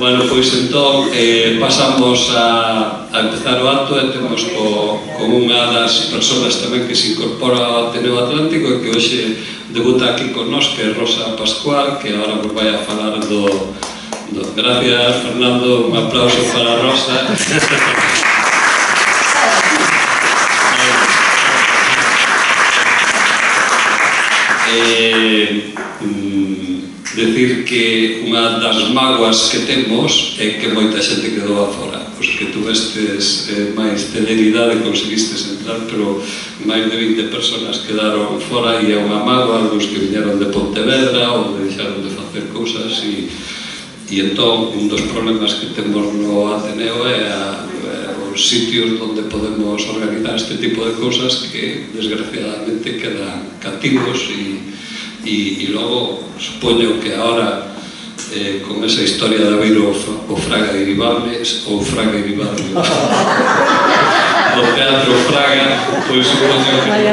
Bueno, pois entón pasamos a empezar o acto e temos con unha das persoas tamén que se incorpora ao Ateneo Atlántico e que hoxe debuta aquí con nós, que é Rosa Pascual, que agora nos vai a falar do... Gracias, Fernando, un aplauso para Rosa. Decir que unha das mágoas que temos é que moita xente quedou afora. Os que tuvestes máis celeridade conseguistes entrar, pero máis de 20 personas quedaron fora e é unha mágoa, algúns que viñeron de Pontevedra ou deixaron de facer cousas e entón un dos problemas que temos no Ateneo é os sitios onde podemos organizar este tipo de cousas que desgraciadamente quedan cativos e logo supoño que agora con esa historia de abrir o Fraga Iribarnes ou Fraga Iribarnes o Teatro Fraga, pois supoño que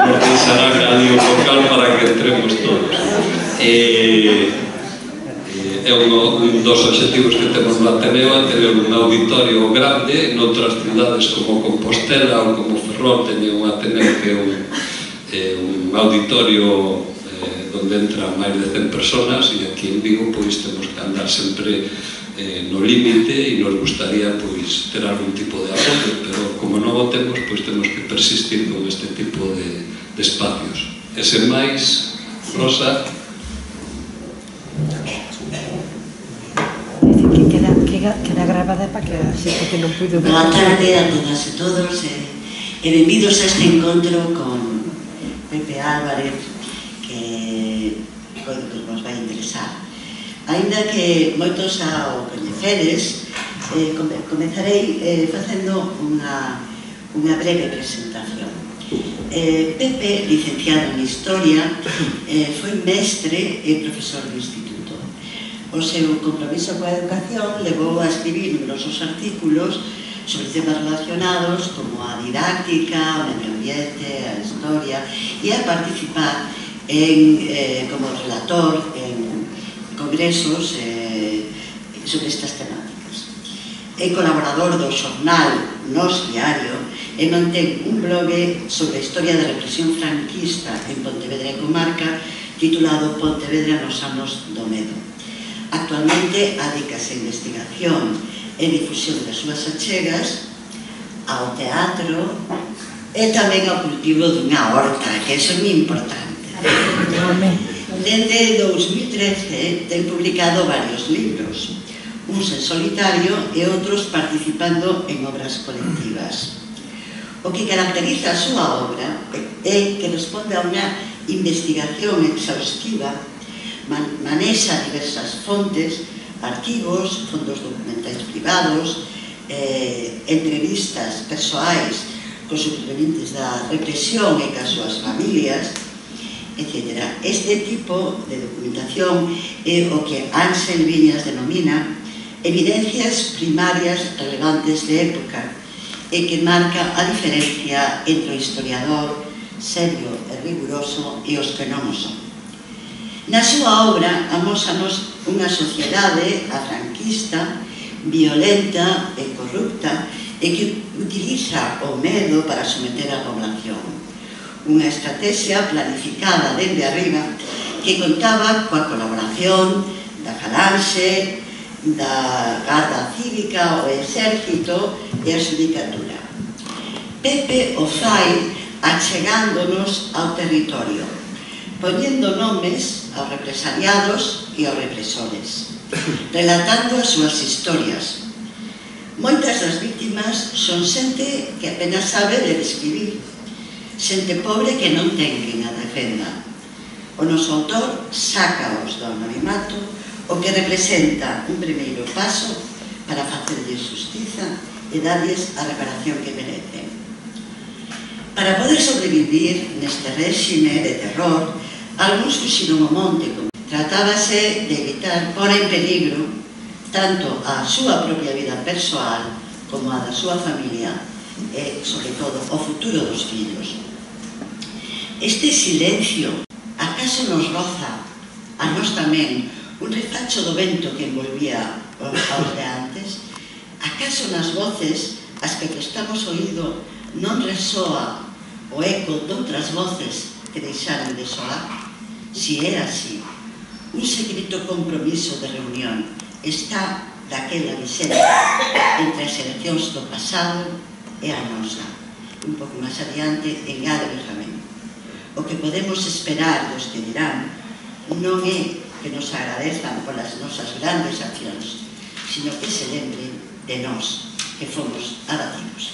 nos deixarán ali o local para que entremos todos. É un dos obxectivos que temos no Ateneo, é ter un auditorio grande. Noutras cidades como Compostela ou como Ferrol teñen un Ateneo que é un auditorio onde entran máis de 100 personas e aquí en Vigo pois temos que andar sempre no límite e nos gustaría pois ter algún tipo de apoio, pero como non o temos, pois temos que persistir con este tipo de espacios. E sen máis, Rosa. Queda grabada para que a xente que non puido ver. Boa tarde a todas e todos e benvidos a este encontro con Pepe Álvarez, que coido que nos vai interesar. Ainda que moitos ao coñeceres, comezarei facendo unha breve presentación. Pepe, licenciado en Historia, foi mestre e profesor do Instituto. O seu compromiso coa educación levou a escribir numerosos artículos sobre temas relacionados como a didáctica, o medio ambiente, a historia e a participar como relator en congresos sobre estas temáticas. É colaborador do xornal Nós Diario e mantén un blog sobre a historia da represión franquista en Pontevedra e comarca titulado Pontevedra nos anos do medo. Actualmente adícase a investigación e difusión das súas achegas ao teatro e tamén ao cultivo dunha horta, que iso é moi importante. Dende 2013 ten publicado varios libros, uns en solitario e outros participando en obras colectivas. O que caracteriza a súa obra é que responde a unha investigación exhaustiva, manexa diversas fontes, arquivos, fondos documentais privados, entrevistas persoais cos supervivientes da represión e cas súas familias, etc. Este tipo de documentación é o que Ansel Viñas denomina evidencias primarias relevantes de época e que marca a diferencia entre o historiador serio e riguroso e os que non o son. Na súa obra amósanos unha sociedade afranquista, violenta e corrupta e que utiliza o medo para someter a población. Unha estrategia planificada dende arriba que contaba coa colaboración da Falanxe, da Garda Cívica, o Exército e a Xudicatura. Pepe o fai achegándonos ao territorio, poñendo nomes aos represaliados e aos represores, relatando as súas historias. Moitas das vítimas son xente que apenas sabe ler e escribir, xente pobre que non ten quen a defenda. O noso autor sácaos do anonimato, o que representa un primeiro paso para facerlles justiza e darlles a reparación que merecen. Para poder sobrevivir neste réxime de terror, algúns fuxiron ao monte. Tratábase de evitar pôr en peligro tanto a súa propia vida persoal como a da súa familia e, sobre todo, o futuro dos fillos. Este silencio acaso nos roza a nós tamén un refacho do vento que envolvía aos de antes. Acaso nas voces as que estamos oído non resoa o eco doutras voces que deixaron de soar? Si é así, un secreto compromiso de reunión está daquela vixente entre as xeracións do pasado e a nosa. Un pouco máis adiante, engade Benjamín: o que podemos esperar dos que dirán non é que nos agradezcan polas nosas grandes accións, sino que se lembren de nós, que fomos abatidos.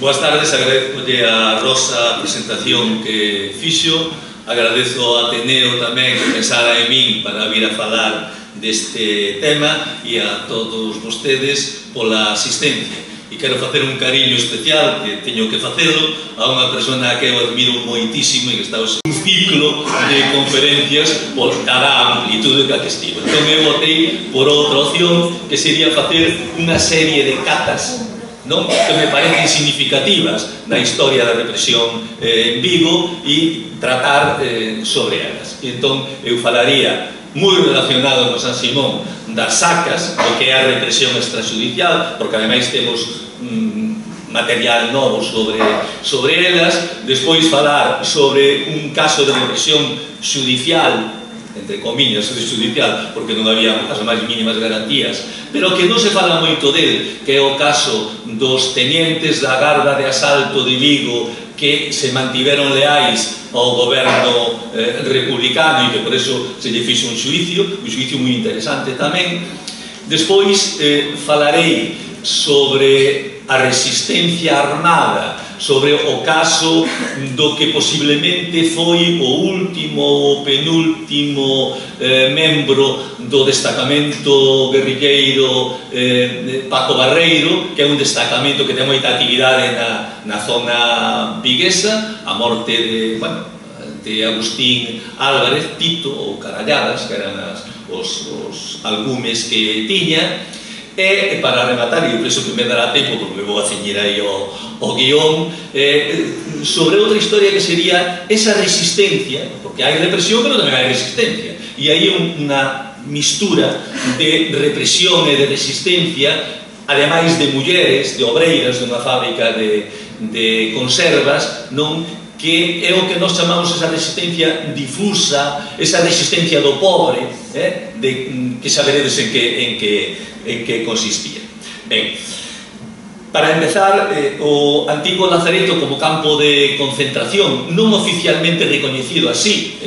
Boas tardes, agradezolle a Rosa a presentación que fixo, agradezo ao Ateneo tamén que pensara en min para vir a falar deste tema e a todos vostedes pola asistencia. E quero facer un cariño especial, que teño que facelo, a unha persona que eu admiro moitísimo e que está un ciclo de conferencias por cada amplitude que estivo. Entón eu votei por outra opción, que sería facer unha serie de catas que me parecen significativas na historia da represión en Vigo e tratar sobre elas. Entón eu falaría moi relacionado con San Simón das sacas, do que é a represión extrajudicial, porque ademais temos material novo sobre elas. Despois falar sobre un caso de represión judicial, entre comillas, judicial, porque non había as máis mínimas garantías, pero que non se fala moito del, que é o caso dos tenientes da Garda de Asalto de Vigo que se mantiveron leais ao goberno republicano e que por eso se lle fixo un xuicio moi interesante tamén. Despois falarei sobre a resistencia armada, sobre o caso do que posiblemente foi o último ou penúltimo membro do destacamento guerrilleiro Paco Barreiro, que é un destacamento que ten moita actividade na zona viguesa, a morte de Agustín Álvarez, Tito ou Caralladas, que eran os algumes que tiña. E para rematar, e eu penso que me dará tempo porque me vou a ceñir aí o guión, sobre outra historia que sería esa resistencia, porque hai represión pero tamén hai resistencia, e hai unha mistura de represión e de resistencia, ademais de mulleres, de obreiras dunha fábrica de conservas, que é o que nós chamamos esa resistencia difusa, esa resistencia do pobre, que saberedes en que consistía. Ben, para empezar, o antigo Lazareto como campo de concentración, non oficialmente recoñecido así,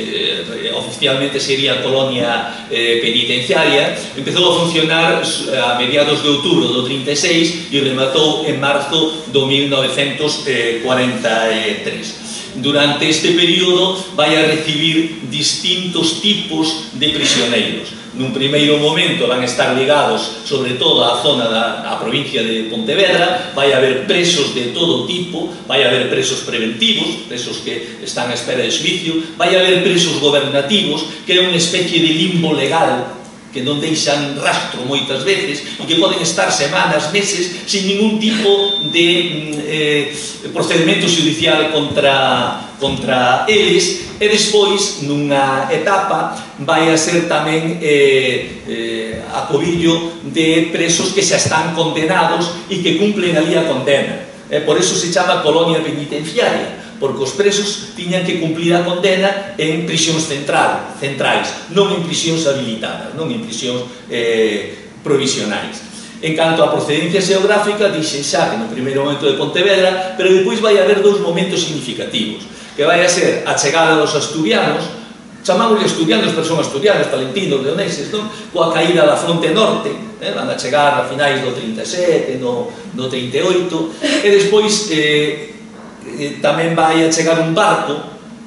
oficialmente sería colonia penitenciaria, empezou a funcionar a mediados de outubro do 36 e rematou en marzo do 1943. Durante este período vai a recibir distintos tipos de prisioneiros. Nun primeiro momento van a estar ligados sobre todo á zona da provincia de Pontevedra, vai haber presos de todo tipo, vai haber presos preventivos, presos que están a espera de xuicio, vai haber presos gobernativos, que é unha especie de limbo legal que non deixan rastro moitas veces e que poden estar semanas, meses, sin ningún tipo de procedimento judicial contra eles. E despois, nunha etapa, vai a ser tamén acobillo de presos que xa están condenados e que cumplen ali a condena. Por eso se chama colonia penitenciaria, porque os presos tiñan que cumplir a condena en prisións centrais, non en prisións habilitadas, non en prisións provisionais. En canto a procedencia xeográfica, dixen xa que no primeiro momento de Pontevedra, pero depois vai haber dous momentos significativos, que vai a ser a chegada dos asturianos, chamámosle asturianos, pero son asturianos, talentinos, leoneses, coa caída da fronte norte, van a chegar a finais do 37, do 38, e despois tamén vai a chegar un barco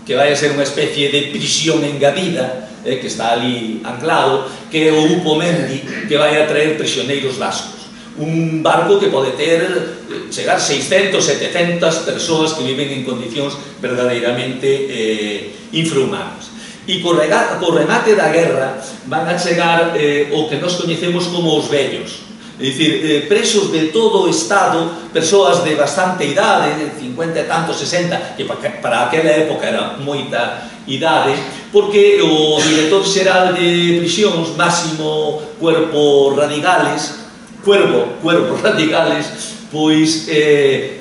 que vai a ser unha especie de prisión engadida, que está ali anclado, que é o Upo Mendi, que vai a traer prisioneiros vascos. Un barco que pode chegar 600, 700 persoas que viven en condicións verdadeiramente infrahumanas. E co remate da guerra van a chegar o que nos coñecemos como os vellos. É dicir, presos de todo o Estado, persoas de bastante idade, de 50 e tantos, 60, que para aquela época era moita idade, porque o director xeral de prisións, Máximo Cuervo Radicales, pois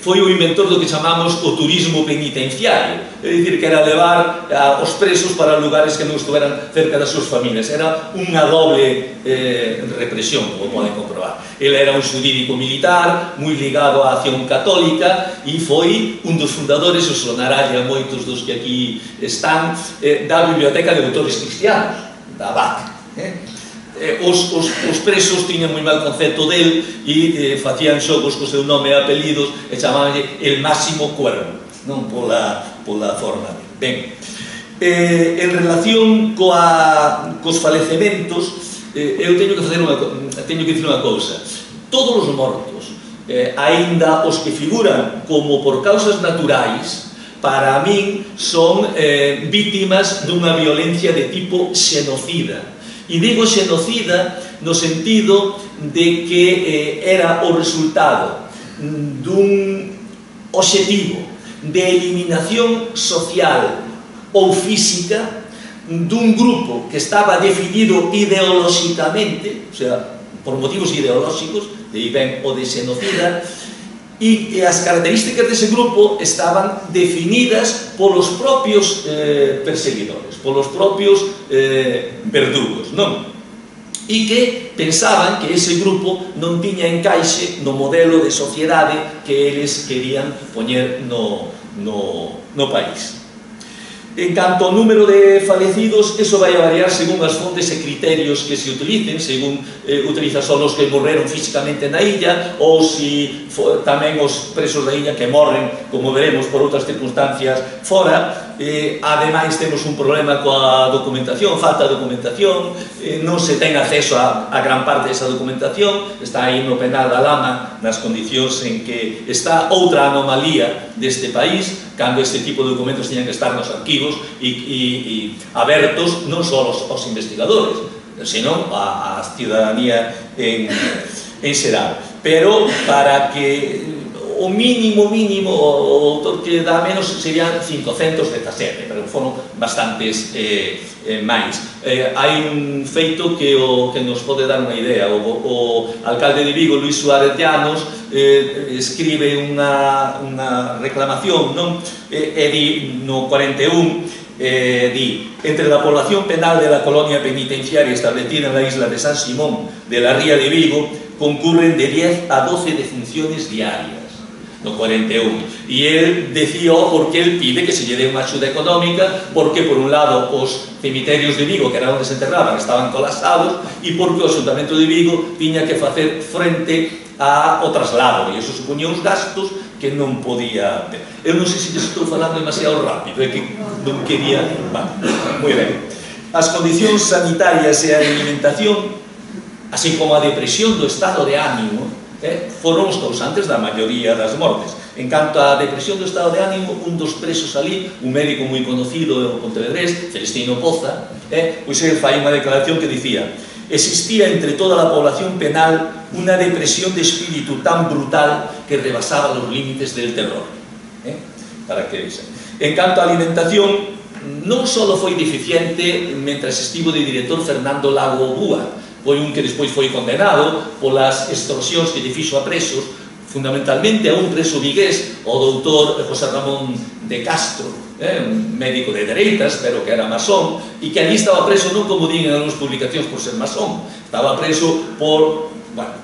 foi o inventor do que chamamos o turismo penitenciario, é dicir, que era levar os presos para lugares que non estuveran cerca das súas familias. Era unha doble represión, como poden comprobar. Ele era un xurídico militar, moi ligado á acción católica, e foi un dos fundadores, os sonará a moitos dos que aquí están, da Biblioteca de Autores Cristianos, da BAC. Os presos tiñan moi mal concepto del e facían xogos co seu nome e apelidos e chamabanlle el Máximo Cuervo, non pola forma. Ben, en relación cos falecementos, eu teño que dicir unha cousa. Todos os mortos, aínda os que figuran como por causas naturais, para min son vítimas dunha violencia de tipo xenocida. E digo xenocida no sentido de que era o resultado dun obxectivo de eliminación social ou física dun grupo que estaba definido ideolóxicamente, o sea, por motivos ideolóxicos, de aí ven o de xenocida, e as características dese grupo estaban definidas polos propios perseguidores, polos propios verdugos, non? E que pensaban que ese grupo non tiña encaixe no modelo de sociedade que eles querían poñer no país. En canto ao número de falecidos, eso vai a variar según as fontes e criterios que se utilicen, según utiliza só os que morreron físicamente na illa, ou se tamén os presos da illa que morren, como veremos, por outras circunstancias fora. Ademais, temos un problema coa documentación, falta de documentación, non se ten acceso a gran parte desa documentación, está aí no penal da Lama, nas condicións en que está outra anomalía deste país, cando este tipo de documentos teñan que estar nos arquivos e abertos non só aos investigadores, senón a ciudadanía en xeral. Pero para que o mínimo, o autor que dá menos serían 517, pero foron bastantes máis. Hai un feito que nos pode dar unha idea. O alcalde de Vigo, Luis Suárez Llanos, escribe unha reclamación, non? E di, no 41, di: entre la población penal de la colonia penitenciaria establecida en la isla de San Simón de la Ría de Vigo concurren de 10 a 12 defunciones diarias. No 41. E el decía porque el pide que se lle dé unha axuda económica, porque por un lado os cemiterios de Vigo, que era onde se enterraban, estaban colapsados, e porque o Ayuntamento de Vigo tiña que facer frente ao traslado, e iso supoñía uns gastos que non podía ter. Eu non sei se estou falando demasiado rápido, é que non quería... Vale, moi ben. As condicións sanitarias e a alimentación, así como a depresión do estado de ánimo, foron os causantes da maioría das mortes. En canto á depresión do estado de ánimo, un dos presos ali, un médico moi conocido, pontevedrés, Celestino Poza, pois ele fai unha declaración que dicía: existía entre toda a población penal unha depresión de espírito tan brutal que rebasaba os límites del terror. Para que vexa. En canto á alimentación, non só foi deficiente mentras estivo de director Fernando Lago Búa, foi un que despois foi condenado polas extorsións que lle fixo a presos, fundamentalmente a un preso vigués, o doutor José Ramón de Castro, un médico de dereitas, pero que era masón, e que allí estaba preso non como din en algunhas publicacións por ser masón, estaba preso por, bueno,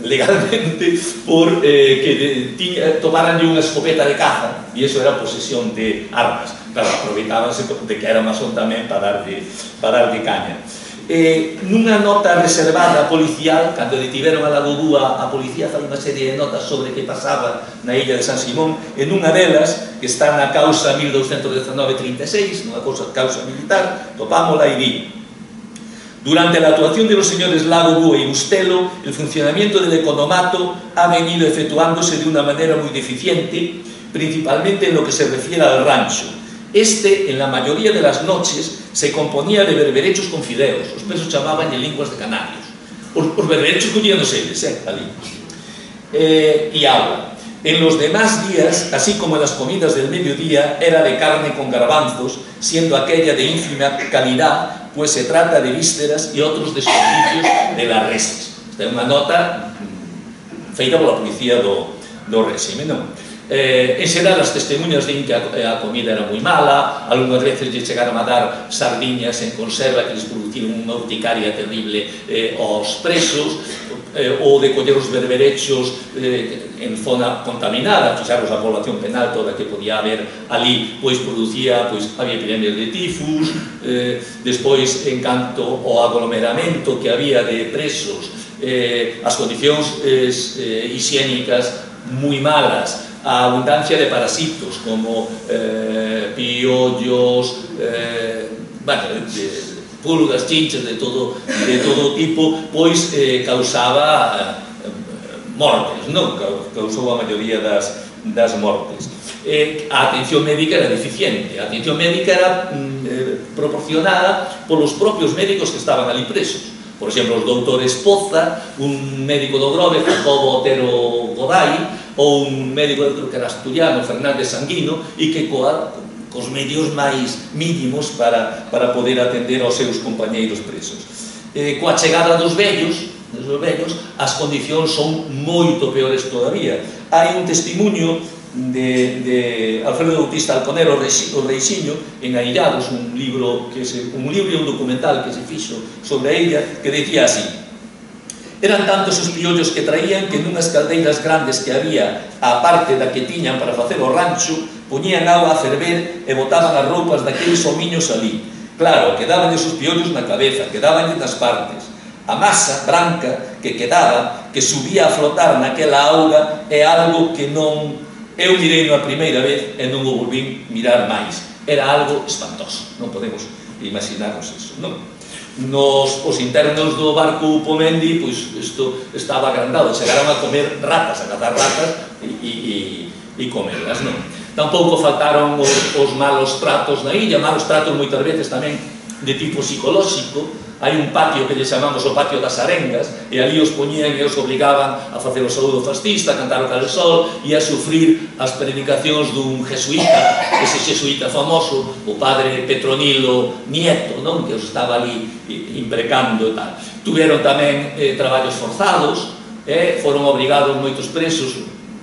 legalmente, por que tomaranlle unha escopeta de caza, e iso era posesión de armas. Claro, aproveitábanse de que era masón tamén para darlle caña. Nunha nota reservada policial, cando detiveron a Lago Búa, a policía fai unha serie de notas sobre que pasaba na illa de San Simón, e nunha delas, que está na causa 1219-36, nunha causa militar, topámola e di: durante la actuación de los señores Lago Búa y Bustelo, el funcionamiento del economato ha venido efectuándose de una manera muy deficiente, principalmente en lo que se refiere al rancho. Este, en la mayoría de las noches, se componía de berberechos con fideos, os presos chamaban de linguas de canarios. Os berberechos collíanos eles, ali. Y agua. En los demás días, así como en las comidas del mediodía, era de carne con garbanzos, siendo aquella de ínfima calidad, pues se trata de vísceras y otros desperdicios de las reses. Esta é unha nota feita pola policía do réxime, non? En xeral, as testemunhas din que a comida era moi mala, algunhas veces lle chegaron a dar sardiñas en conserva que les produciron unha urticaria terrible aos presos, ou de coller os berberechos en zona contaminada, fixaros a población penal toda que podía haber ali, pois producía, había epidemias de tifus, despois, en canto ao aglomeramento que había de presos, as condicións higiénicas moi malas, a abundancia de parasitos como piollos, pulgas, chinches de todo tipo, pois causaba mortes, non? Causou a maioría das mortes. A atención médica era deficiente, a atención médica era proporcionada polos propios médicos que estaban ali presos. Por exemplo, os doutores Poza, un médico do Grove, Jacobo Otero Goday, ou un médico que era asturiano, Fernández Sanguino, e que cos medios máis mínimos para poder atender aos seus compañeiros presos. Coa chegada dos vellos, as condicións son moito peores todavía. Hai un testimonio de Alfredo Bautista Alconero, o Reixiño, en Aillados, un libro e un documental que se fixo sobre a illa, que decía así: eran tantos os piollos que traían que nunhas caldeiras grandes que había, a parte da que tiñan para facer o rancho, poñían agua a ferver e botaban as roupas daqueles homiños ali. Claro, quedaban esos piollos na cabeza, quedaban nas partes. A masa branca que quedaba, que subía a flotar naquela auga, é algo que non... Eu mirei na primeira vez e non o volvín mirar máis. Era algo espantoso, non podemos imaginarnos iso, non? Os internos do barco Upomendi, pois isto estaba agrandado, chegaron a comer ratas, a cazar ratas e comerlas, non? Tampouco faltaron os malos tratos na illa, malos tratos moitas veces tamén de tipo psicolóxico. Hai un patio que lle chamamos o patio das arengas, e ali os poñían e os obligaban a facer o saúdo fascista, a cantar o calesol e a sufrir as predicacións dun jesuíta, ese jesuíta famoso, o padre Petronilo Nieto, non? Que os estaba ali imprecando e tal. Tuveron tamén traballos forzados, foron obrigados moitos presos,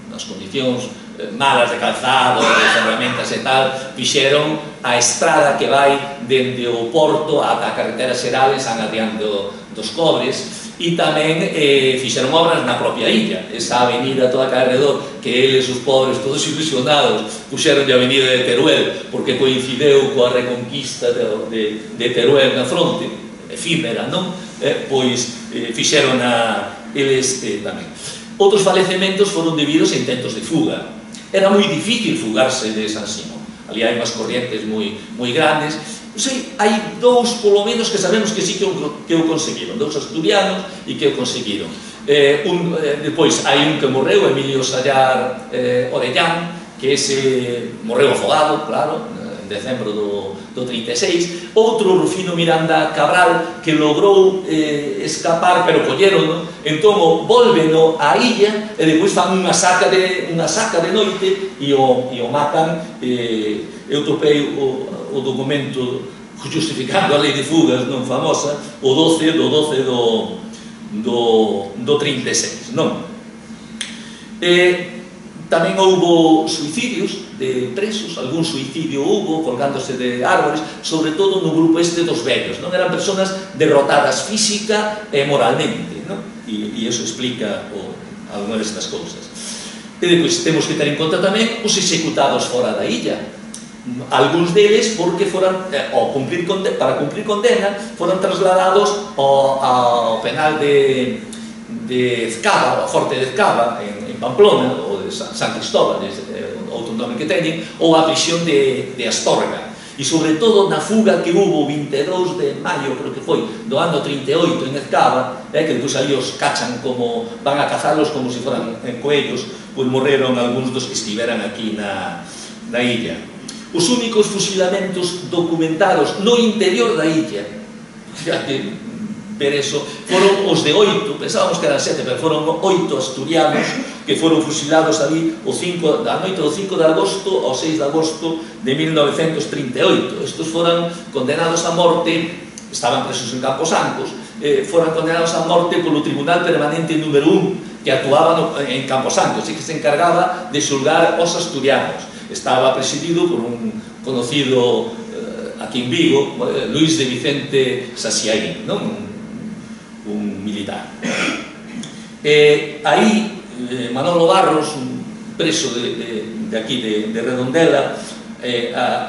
nas condicións malas de calzado, de ferramentas e tal, fixeron a estrada que vai dende o porto ata a carretera xeral en San Adrián dos Cobres, e tamén fixeron obras na propia illa, esa avenida toda que alrededor, que eles, os pobres, todos ilusionados, puxeron de avenida de Teruel, porque coincideu coa reconquista de Teruel na fronte, efímera, non? Pois fixeron eles tamén. Outros falecementos foron debidos a intentos de fuga. Era moi difícil fugarse de San Simón. Ali hai unhas corrientes moi grandes. Hai dous, polo menos, que sabemos que sí que o conseguiron. Dous asturianos e que o conseguiron. Depois hai un que morreu, Emilio Sallar Orellán, que ese morreu afogado, claro, en decembro do 36. Outro, Rufino Miranda Cabral, que logrou escapar, pero colleron, entón volveno á illa e depois fan unha saca de noite e o matan. Eu topei o documento justificando a lei de fugas non famosa, o 12 do 36, non? Tamén houbo suicidios de presos, algún suicidio houbo colgándose de árbores, sobre todo no grupo este dos vellos, non? Eran persoas derrotadas física e moralmente, non? E iso explica algunhas destas cousas. E depois temos que ter en conta tamén os executados fora da illa. Algúns deles, porque foran, para cumprir condena, foron trasladados ao penal de Ezcaba, ao forte de Ezcaba, en Pamplona, ou de San Cristóbal, outro nome que teñen, ou a prisión de Astorga. E sobre todo na fuga que hubo 22 de maio, creo que foi, do ano 38 en Ezcaba, que depois ali os cachan como, van a cazarlos como se foran coellos, pois morreron algúns dos que estiveran aquí na illa. Os únicos fusilamentos documentados no interior da illa, xa que ver eso, foron os de 8, pensábamos que eran 7, pero foron 8 asturianos que foron fusilados ali a noite do 5 de agosto ao 6 de agosto de 1938. Estos foran condenados a morte, estaban presos en Camposancos, foran condenados a morte polo Tribunal Permanente número 1, que actuaba en Camposancos e que se encargaba de xulgar os asturianos. Estaba presidido por un conocido aquí en Vigo, Luis de Vicente Sasiaín, non? Un militar. Aí Manolo Barros, un preso de aquí de Redondela,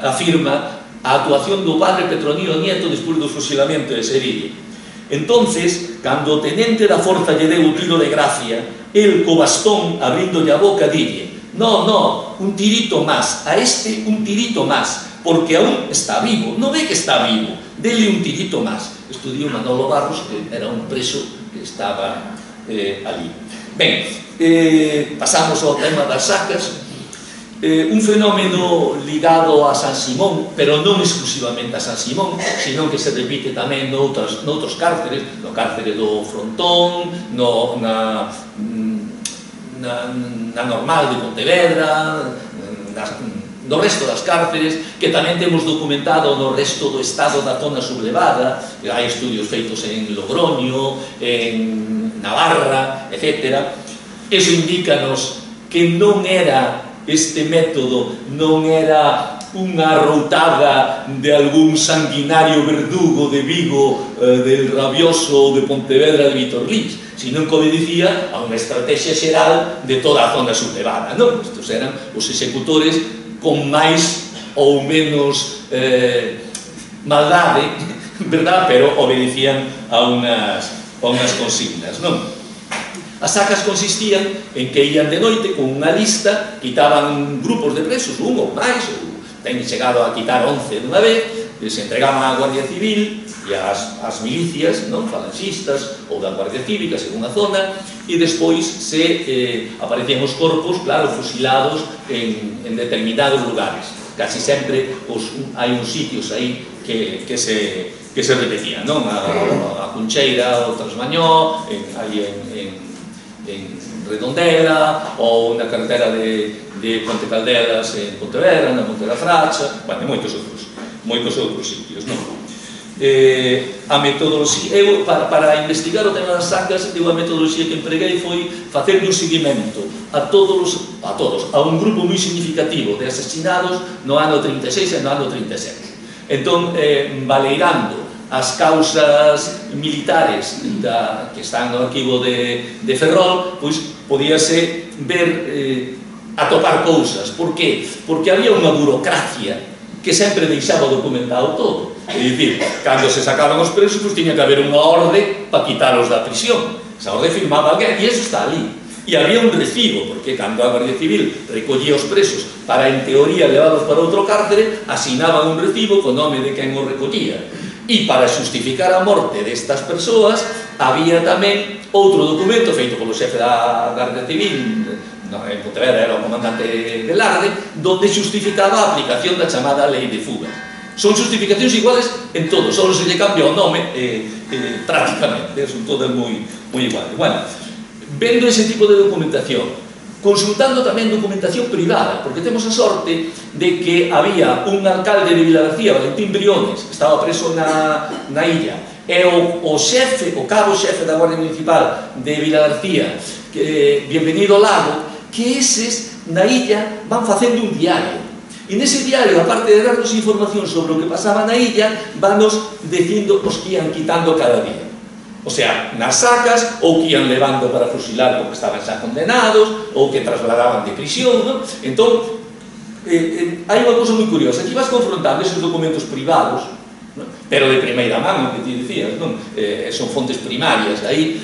afirma a actuación do padre Petronilo Nieto despois do fusilamento de Sevilla. Entonces, cando o tenente da forza lle deu o tiro de gracia, el co bastón abrindolle a boca dille: no, un tirito más, a este un tirito más, porque aún está vivo, non ve que está vivo, dele un tirito más. Estudiou Manolo Barros, que era un preso que estaba ali. Ben, pasamos ao tema das sacas, un fenómeno ligado a San Simón, pero non exclusivamente a San Simón, sino que se repite tamén noutros cárceres, no cárcere do Frontón, na normal de Pontevedra, no resto das cárceres, que tamén temos documentado no resto do estado da zona sublevada. Hai estudios feitos en Logroño, en Navarra, etc. Eso indícanos que non era este método, non era unha routada de algún sanguinario verdugo de Vigo, del Rabioso ou de Pontevedra de Vítor Lins, sino que obedecía a unha estrategia xeral de toda a zona sublevada, non? Estos eran os executores con máis ou menos maldade, verdad? Pero obedecían a unhas consignas, non? As sacas consistían en que ian de noite con unha lista, quitaban grupos de presos, un ou máis, ou ten chegado a quitar 11 dunha vez, se entregaban á Guardia Civil e ás milicias, non, falanxistas ou da Guardia Cívica, según a zona, e despois se aparecían os corpos, claro, fusilados en determinados lugares. Casi sempre hai uns sitios aí que se repetían, non? A Cuncheira, o Trasmañó, aí en Redondela, ou na carretera de Ponte Caldelas en Pontevedra, na Monte da Fracha, bueno, moitos outros sitios, non? A metodoloxía, para investigar o tema das sacas, a metodoloxía que empreguei foi facerle un seguimento a todos, a un grupo moi significativo de asesinados no ano 36 e no ano 37. Entón, baleirando as causas militares que están no arquivo de Ferrol, pois podíase ver, atopar cousas. Por que? Porque había unha burocracia que sempre deixaba documentado todo. É dicir, cando se sacaban os presos, pois tiña que haber unha orde para quitalos da prisión. Esa orde firmaba alguén, e eso está ali. E había un recibo, porque cando a Guardia Civil recollía os presos para, en teoría, levados para outro cárcere, asinaban un recibo co nome de quen o recollía. E para xustificar a morte destas persoas, había tamén outro documento feito polo xefe da Guardia Civil, en Pontevedra era o comandante Velarde, donde xustificaba a aplicación da chamada Lei de Fugas. Son xustificacións iguales en todo, só se lle cambia o nome prácticamente, son todas moi iguales. Bueno, vendo ese tipo de documentación, consultando tamén documentación privada, porque temos a sorte de que había un alcalde de Vilagarcía, Valentín Briones, que estaba preso na illa, e o xefe, o cabo xefe da Guardia Municipal de Vilagarcía, Bienvenido Lago, que eses na illa van facendo un diario. E nese diario, aparte de darnos información sobre o que pasaba na illa, vanos dicindo os que ian quitando cada día. O sea, nas sacas, ou que ian levando para fusilar porque estaban xa condenados, ou que trasladaban de prisión, non? Entón, hai unha cousa moi curiosa. Aquí vas confrontando esos documentos privados, non? Pero de primeira mano, que ti dicías, non? Son fontes primarias, aí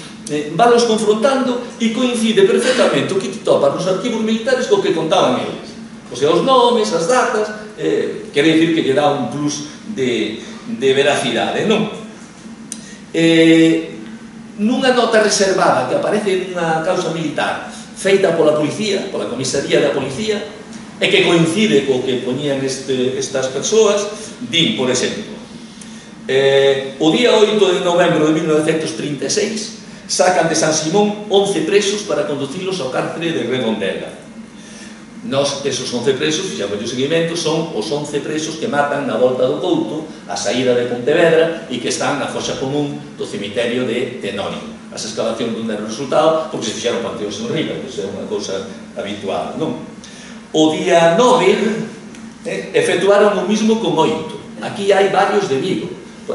valos confrontando e coincide perfectamente o que te topas nos arquivos militares co que contaban eles. O sea, os nomes, as datas, quere dicir que lle dá un plus de veracidade, non? Nunha nota reservada que aparece nunha causa militar feita pola policía, pola comisaría da policía, e que coincide co que poñían estas persoas, din, por exemplo, o día 8 de novembro de 1936 sacan de San Simón 11 presos para conducilos ao cárcere de Redondela. Nos, esos 11 presos, fixamos o seguimento, son os 11 presos que matan na volta do Couto, a saída de Pontevedra, e que están na foxa común do cemiterio de Tenorio. As excavacións non deron resultado porque se fixeron panteóns en riba, que é unha cousa habitual, non? O día 9 efectuaron o mismo con 8. Aquí hai varios de Vigo.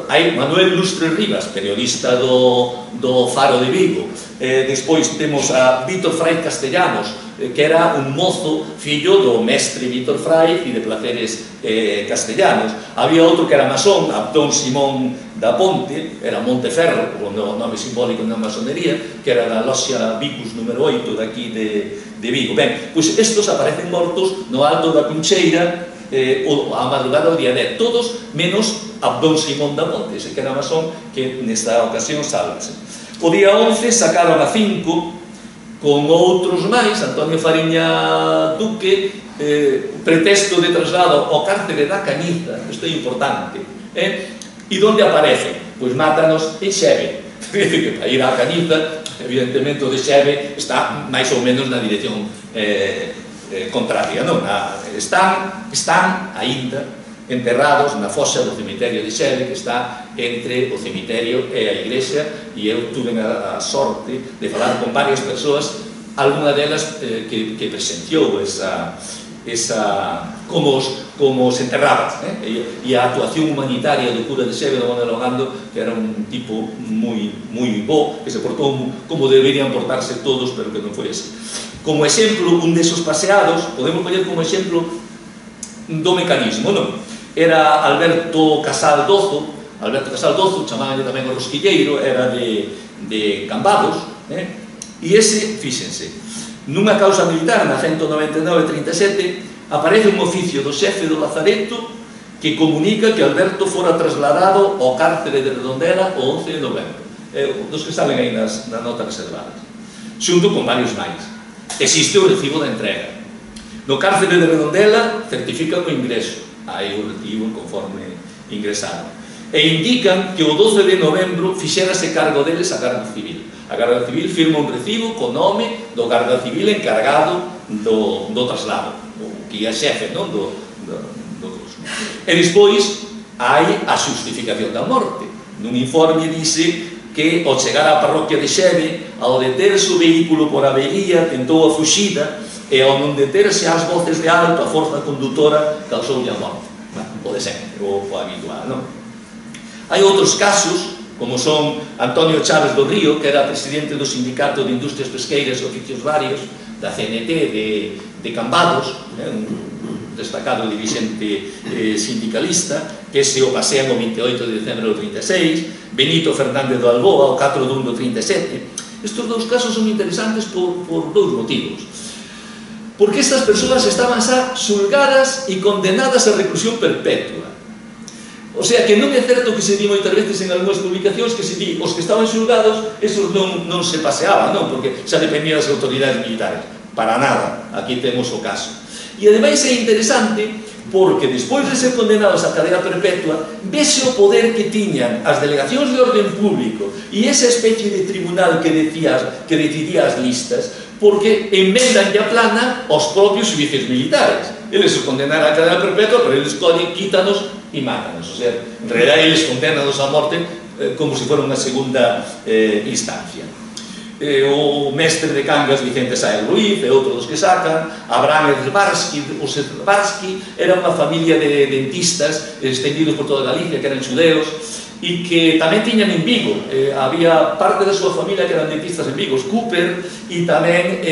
Hai Manuel Lustre Rivas, periodista do Faro de Vigo. Despois temos a Vítor Fray Castellanos, que era un mozo fillo do mestre Vítor Fray e de Placeres Castellanos. Había outro que era masón, Abdón Simón da Ponte, era Monteferro, o nome simbólico na masonería, que era da loxa Vicus número 8 daqui de Vigo. Ben, pois estos aparecen mortos no alto da Cuncheira a madrugada do día 10, todos menos Abdón Simón da Ponte, ese que era masón, que nesta ocasión sálvase. O día 11 sacaron a 5 con outros máis, Antonio Fariña Duque, pretexto de traslado ao cárcere da Cañiza, isto é importante, e onde aparecen? Pois mátanos en Xeve, que para ir á Cañiza, evidentemente o de Xeve está máis ou menos na dirección contraria, non? Están aínda enterrados na foxa do cemiterio de Xeve, que está entre o cemiterio e a igrexa, e eu tuve a sorte de falar con varias persoas, algunha delas que presenciou como se enterraban, e a actuación humanitaria do cura de Xeve, do Manuel Ogando, que era un tipo moi bo, que se portou como deberían portarse todos, pero que non foi así. Como exemplo, un desos paseados, podemos coller como exemplo do mecanismo, non? Era Alberto Casal Dozo, chamaban tamén o Rosquilleiro, era de Cambados, e ese, fíxense, nunha causa militar, na 199-37, aparece un oficio do xefe do Lazareto que comunica que Alberto fora trasladado ao cárcere de Redondela o 11 de novembro. Dos que salen aí nas notas reservadas, xunto con varios máis. Existe o recibo da entrega. No cárcere de Redondela certifican o ingreso, hai o recibo conforme ingresaron, e indican que o 12 de novembro fixérase cargo deles a Garda Civil. A Garda Civil firma un recibo co nome do Garda Civil encargado do traslado, que é xefe, non? E despois hai a justificación da morte. Nun informe dice que ao chegar á parroquia de Xeve, ao deterse o vehículo por avería, tentou a fuxida, e ao non deterse ás voces de alto, a forza condutora causoulle a morte. Pode ser, o habitual, non? Hai outros casos, como son Antonio Chaves do Río, que era presidente do Sindicato de Industrias Pesqueiras e Oficios Varios, da CNT de Cambados, un destacado dirigente sindicalista, que se o pasean o 28 de decembro do 36, Benito Fernández do Alboa, o 4 de 1 do 37. Estes dous casos son interesantes por dous motivos. Porque estas persoas estaban xa xulgadas e condenadas a reclusión perpetua. O sea, que non é certo que se di moitas veces en algunhas publicacións que se di os que estaban xulgados, esos non se paseaban, non? Porque xa dependían das autoridades militares. Para nada, aquí temos o caso. E ademais é interesante porque despois de ser condenados a cadea perpetua, vese o poder que tiñan as delegacións de orden público e esa especie de tribunal que decidía as listas, porque enmendan a plana aos propios xuíces militares. Eles os condenaron a cadea perpetua, pero eles quítanos e mátanos. O sea, en realidad eles condenanos a morte como se fora unha segunda instancia. O mestre de Cangas, Vicente Sáenz Ruiz, é outro dos que sacan. Abraham Zbarsky, os Zbarsky era unha familia de dentistas extendidos por toda Galicia, que eran xudeos, e que tamén tiñan en Vigo. Había parte da súa familia que eran dentistas en Vigo, os Cooper, e tamén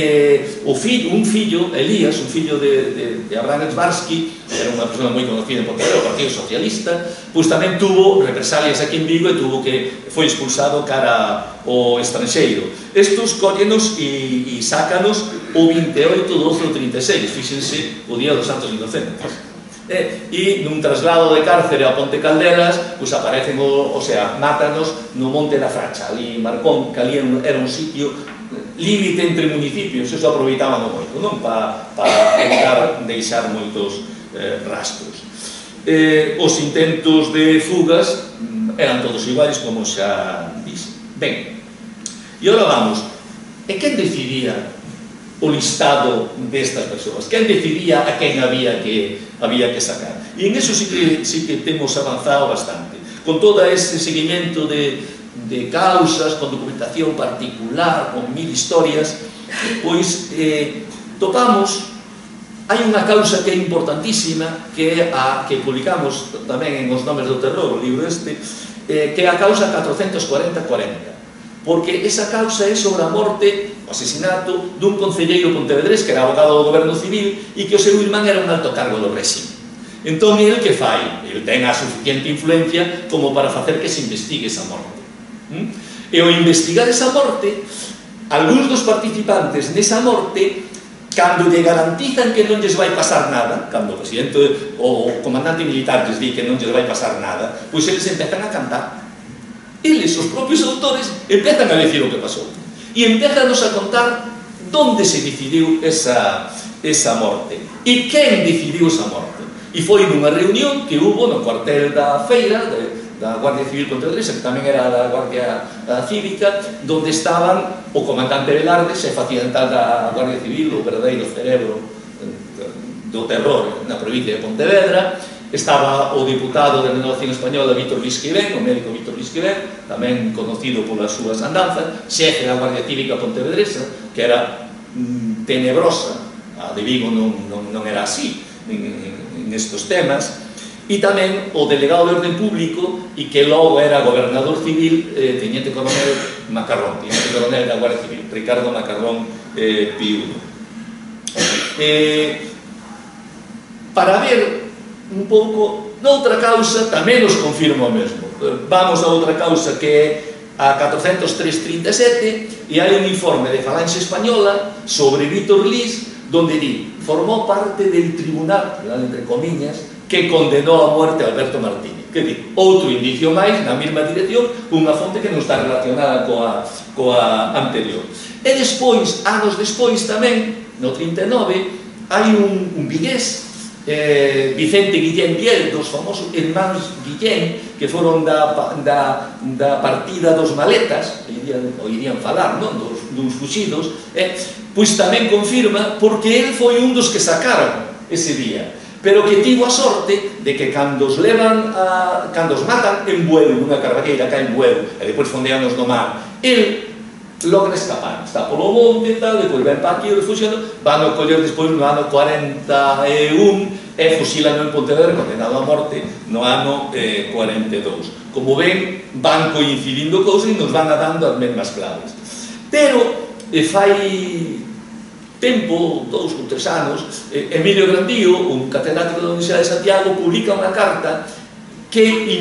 un fillo, Elías, un fillo de Abraham Zbarsky, era unha persona moi conocida en Pontevedra, o Partido Socialista, pois tamén tuvo represalias aquí en Vigo e foi expulsado cara ao estranxeiro. Estos cóllenos e sácanos o 28 de 12 do 36, fíxense o Día dos Santos Inocentes. E nun traslado de cárcere a Ponte Caldelas, pois aparecen, mátanos no Monte da Fracha, ali en Marcón, que ali era un sitio límite entre municipios, eso aproveitaban moito, non? Para evitar deixar moitos rastros. Os intentos de fugas eran todos iguais, como xa dixen. Ben, e agora vamos, e quen decidía o listado destas persoas? Quen decidía a quen había que sacar? E en eso sí que temos avanzado bastante, con todo ese seguimento de causas, con documentación particular, con 1000 historias, pois topamos. Hai unha causa que é importantísima, que é a que publicamos tamén en Os Nomes do Terror, o libro este, que é a causa 440-40, porque esa causa é sobre a morte, o asesinato dun concelleiro pontevedrés que era abogado do goberno civil e que o seu irmán era un alto cargo do réxime. Entón, el que fai? El ten a suficiente influencia como para facer que se investigue esa morte. E ao investigar esa morte, algúns dos participantes nesa morte, cando lle garantizan que non lles vai pasar nada, cando o presidente ou o comandante militar lles di que non lles vai pasar nada, pois eles empezan a cantar. Eles, os propios autores, empezan a decir o que pasou. E empezanos a contar onde se decidiu esa morte. E quen decidiu esa morte. E foi nunha reunión que hubo no cuartel da Feira, da Guardia Civil Pontevedresa, que tamén era da Guardia Cívica, donde estaban o comandante Velarde, xefe accidental da Guardia Civil, o verdadeiro cerebro do terror na provincia de Pontevedra, estaba o diputado da Renovación Española, Víctor Lisquivén, o médico Víctor Lisquivén, tamén conocido polas súas andanzas, xefe da Guardia Cívica Pontevedresa, que era tenebrosa, a de Vigo non era así en estos temas, e tamén o delegado de Orden Público e que logo era gobernador civil, teniente coronel Macarrón, teniente coronel da Guardia Civil, Ricardo Macarrón Piudo. Para ver un pouco, noutra causa tamén nos confirma o mesmo. Vamos a outra causa que é a 403-37 e hai un informe de Falanxe Española sobre Vítor Lis, donde di, formó parte del tribunal, entre comiñas, que condenou a muerte a Alberto Martínez. Que di, outro indicio máis na mesma dirección, unha fonte que non está relacionada coa anterior. E despois, anos despois tamén, no 39, hai un vigués, Vicente Guillén Biel, dos famosos irmáns Guillén, que foron da partida dos maletas, oirían falar, non? Dos fuxidos, pois tamén confirma, porque el foi un dos que sacaron ese día, pero que tivo a sorte de que cando os matan en Bueu, nunha carballeira cá en Bueu, e depois fondeanos no mar, el logra escapar, está polo monte e tal, depois ven para aquí o refugiado, van a coller despois no ano 41 e fusilano en Pontevedra, condenado a morte no ano 42. Como ven, van coincidindo cousas e nos van dando as mesmas claves. Pero fai tempo, 2 ou 3 anos, Emilio Grandío, un catedrático da Universidade de Santiago, publica unha carta que é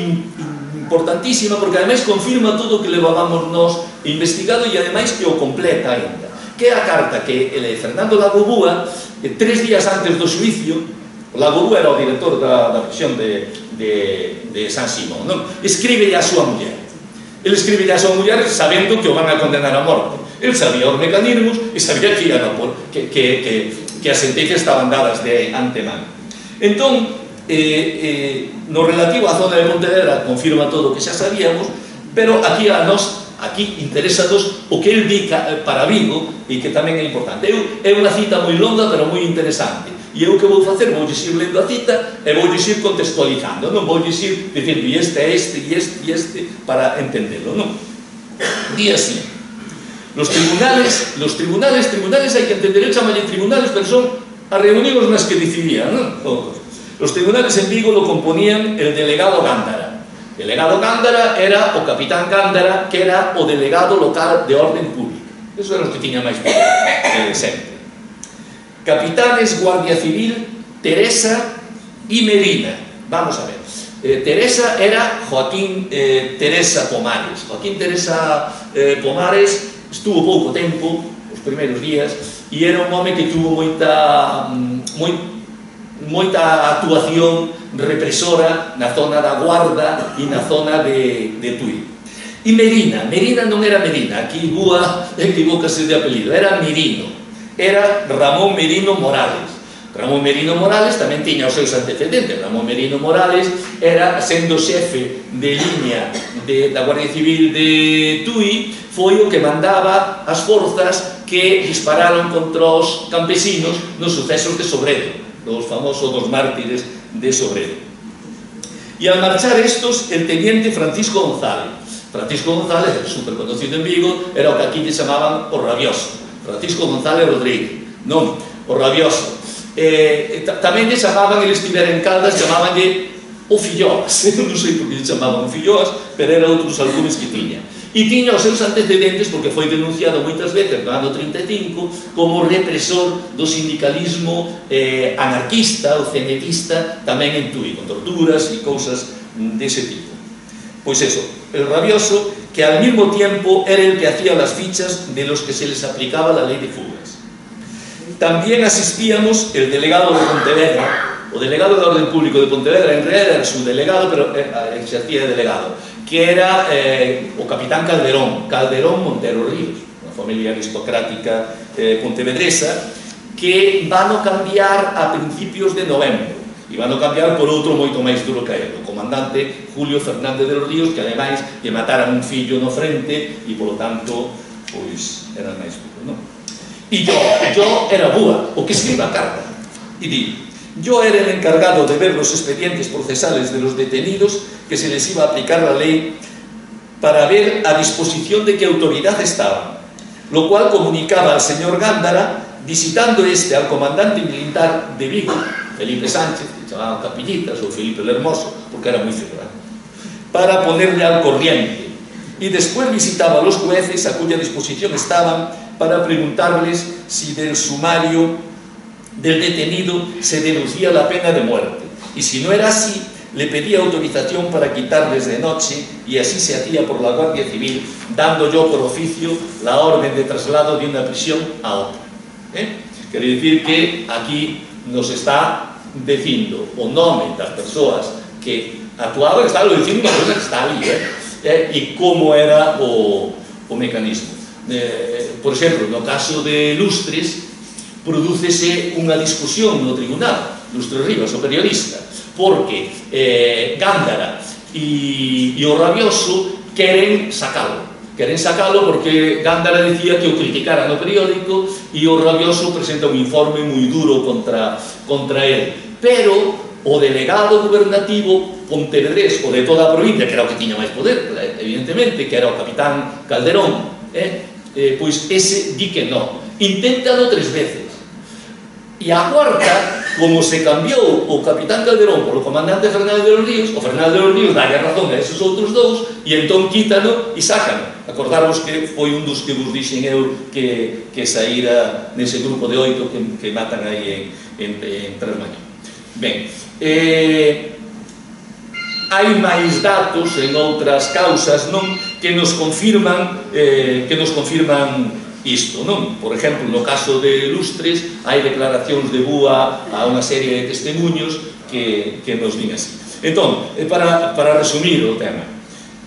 importantísima, porque ademais confirma todo o que levábamos nós investigado e ademais que o completa ainda, que é a carta que Fernando Lagobúa, 3 días antes do xuicio, o Lagobúa era o director da prisión de San Simón, non? Escríbelle a súa muller. Ele escríbelle a súa muller sabendo que o van a condenar a morte. El sabía os mecanismos e sabía que as sentencias estaban dadas de antemano. Entón, no relativo á zona de Pontevedra confirma todo o que xa sabíamos, pero aquí interesados o que el di para Vigo e que tamén é importante. É unha cita moi longa pero moi interesante, e eu que vou facer, vou ir lendo a cita e vou ir contextualizando, non vou ir dicindo este para entenderlo, non? Di así: los tribunales hai que entender, el chamalle tribunales, pero son as reunións nas que decidían, non? Los tribunales en Vigo lo componían el delegado Gándara. El delegado Gándara era o capitán Gándara, que era o delegado local de orden pública. Eso eran os que tiña máis poder, sempre. Capitanes Guardia Civil, Teresa e Medina. Vamos a ver. Teresa era Joaquín Teresa Pomares. Joaquín Teresa Pomares estuvo pouco tempo, os primeiros días, e era un home que tuvo moita actuación represora na zona da Guarda e na zona de Tui. E Merina non era Merina, aquí Búa equivócase de apelido, era Merino, era Ramón Merino Morales. Ramón Merino Morales tamén tiña os seus antecedentes. Ramón Merino Morales era, sendo xefe de liña da Guardia Civil de Tui, foi o que mandaba as forzas que dispararon contra os campesinos nos sucesos de Sobredo, dos famosos dos mártires de Sobredo. E al marchar estos, el teniente Francisco González, super conocido en Vigo, era o que aquí lle chamaban o Rabioso, Francisco González Rodríguez, non, o Rabioso. Tamén lle chamaban, ele estivera en Caldas, chamabanlle o Filloas, non sei por que lle chamaban o Filloas, pero era outros alcumes que tiña. E tiña os seus antecedentes porque foi denunciado moitas veces no ano 35 como represor do sindicalismo anarquista ou cenetista tamén en Tui, con torturas e cousas dese tipo. Pois eso, el Rabioso, que al mismo tiempo era el que hacía las fichas de los que se les aplicaba la ley de fugas. También asistíamos el delegado de Pontevedra, o delegado de Orden Público de Pontevedra, en realidad era su delegado, pero exercía de delegado, que era o capitán Calderón Montero Ríos, unha familia aristocrática pontevedresa, que van a cambiar a principios de novembro. E van a cambiar por outro moito máis duro que ele, o comandante Julio Fernández de los Ríos, que ademais lle mataran un fillo no frente e, polo tanto, pois, era máis duro, non? E yo era Búa, o que escriba a carta, e di: yo era el encargado de ver los expedientes procesales de los detenidos que se les iba a aplicar la ley para ver a disposición de qué autoridad estaban, lo cual comunicaba al señor Gándara, visitando al comandante militar de Vigo, Felipe Sánchez, que llamaban Capillitas, o Felipe el Hermoso, porque era muy cerrado, para ponerle al corriente. Y después visitaba a los jueces a cuya disposición estaban para preguntarles si del sumario del detenido se deducía la pena de muerte. Y si no era así, le pedía autorización para quitarles de noche, y así se hacía por la Guardia Civil, dando yo por oficio la orden de traslado de una prisión a otra. Quero dicir que aquí nos está dicindo o nome das persoas que actuaban, está dicindo unha cosa que está ali, e como era o mecanismo. Por exemplo, no caso de Lustres, prodúcese unha discusión no tribunal, Lustres Rivas, o periodista, porque Gándara e o Rabioso queren sacalo porque Gándara dicía que o criticara no periódico e o Rabioso presenta un informe moi duro contra ele, pero o delegado gubernativo pontevedrés, o de toda a provincia, que era o que tiña máis poder, evidentemente, que era o capitán Calderón, pois ese di que non, inténtalo 3 veces. E a cuarta, como se cambiou o capitán Calderón polo comandante Fernández de los Ríos, o Fernández de los Ríos dalle razón a esos outros dous, e entón quítalo e sácano. Acordaros que foi un dos que vos dixen eu que saíra nese grupo de 8 que matan aí en Trasmañón. Ben, hai máis datos en outras causas, non, que nos confirman isto, non? Por exemplo, no caso de Lustres hai declaracións de Búa a unha serie de testemunhos que nos din así. Entón, para resumir o tema,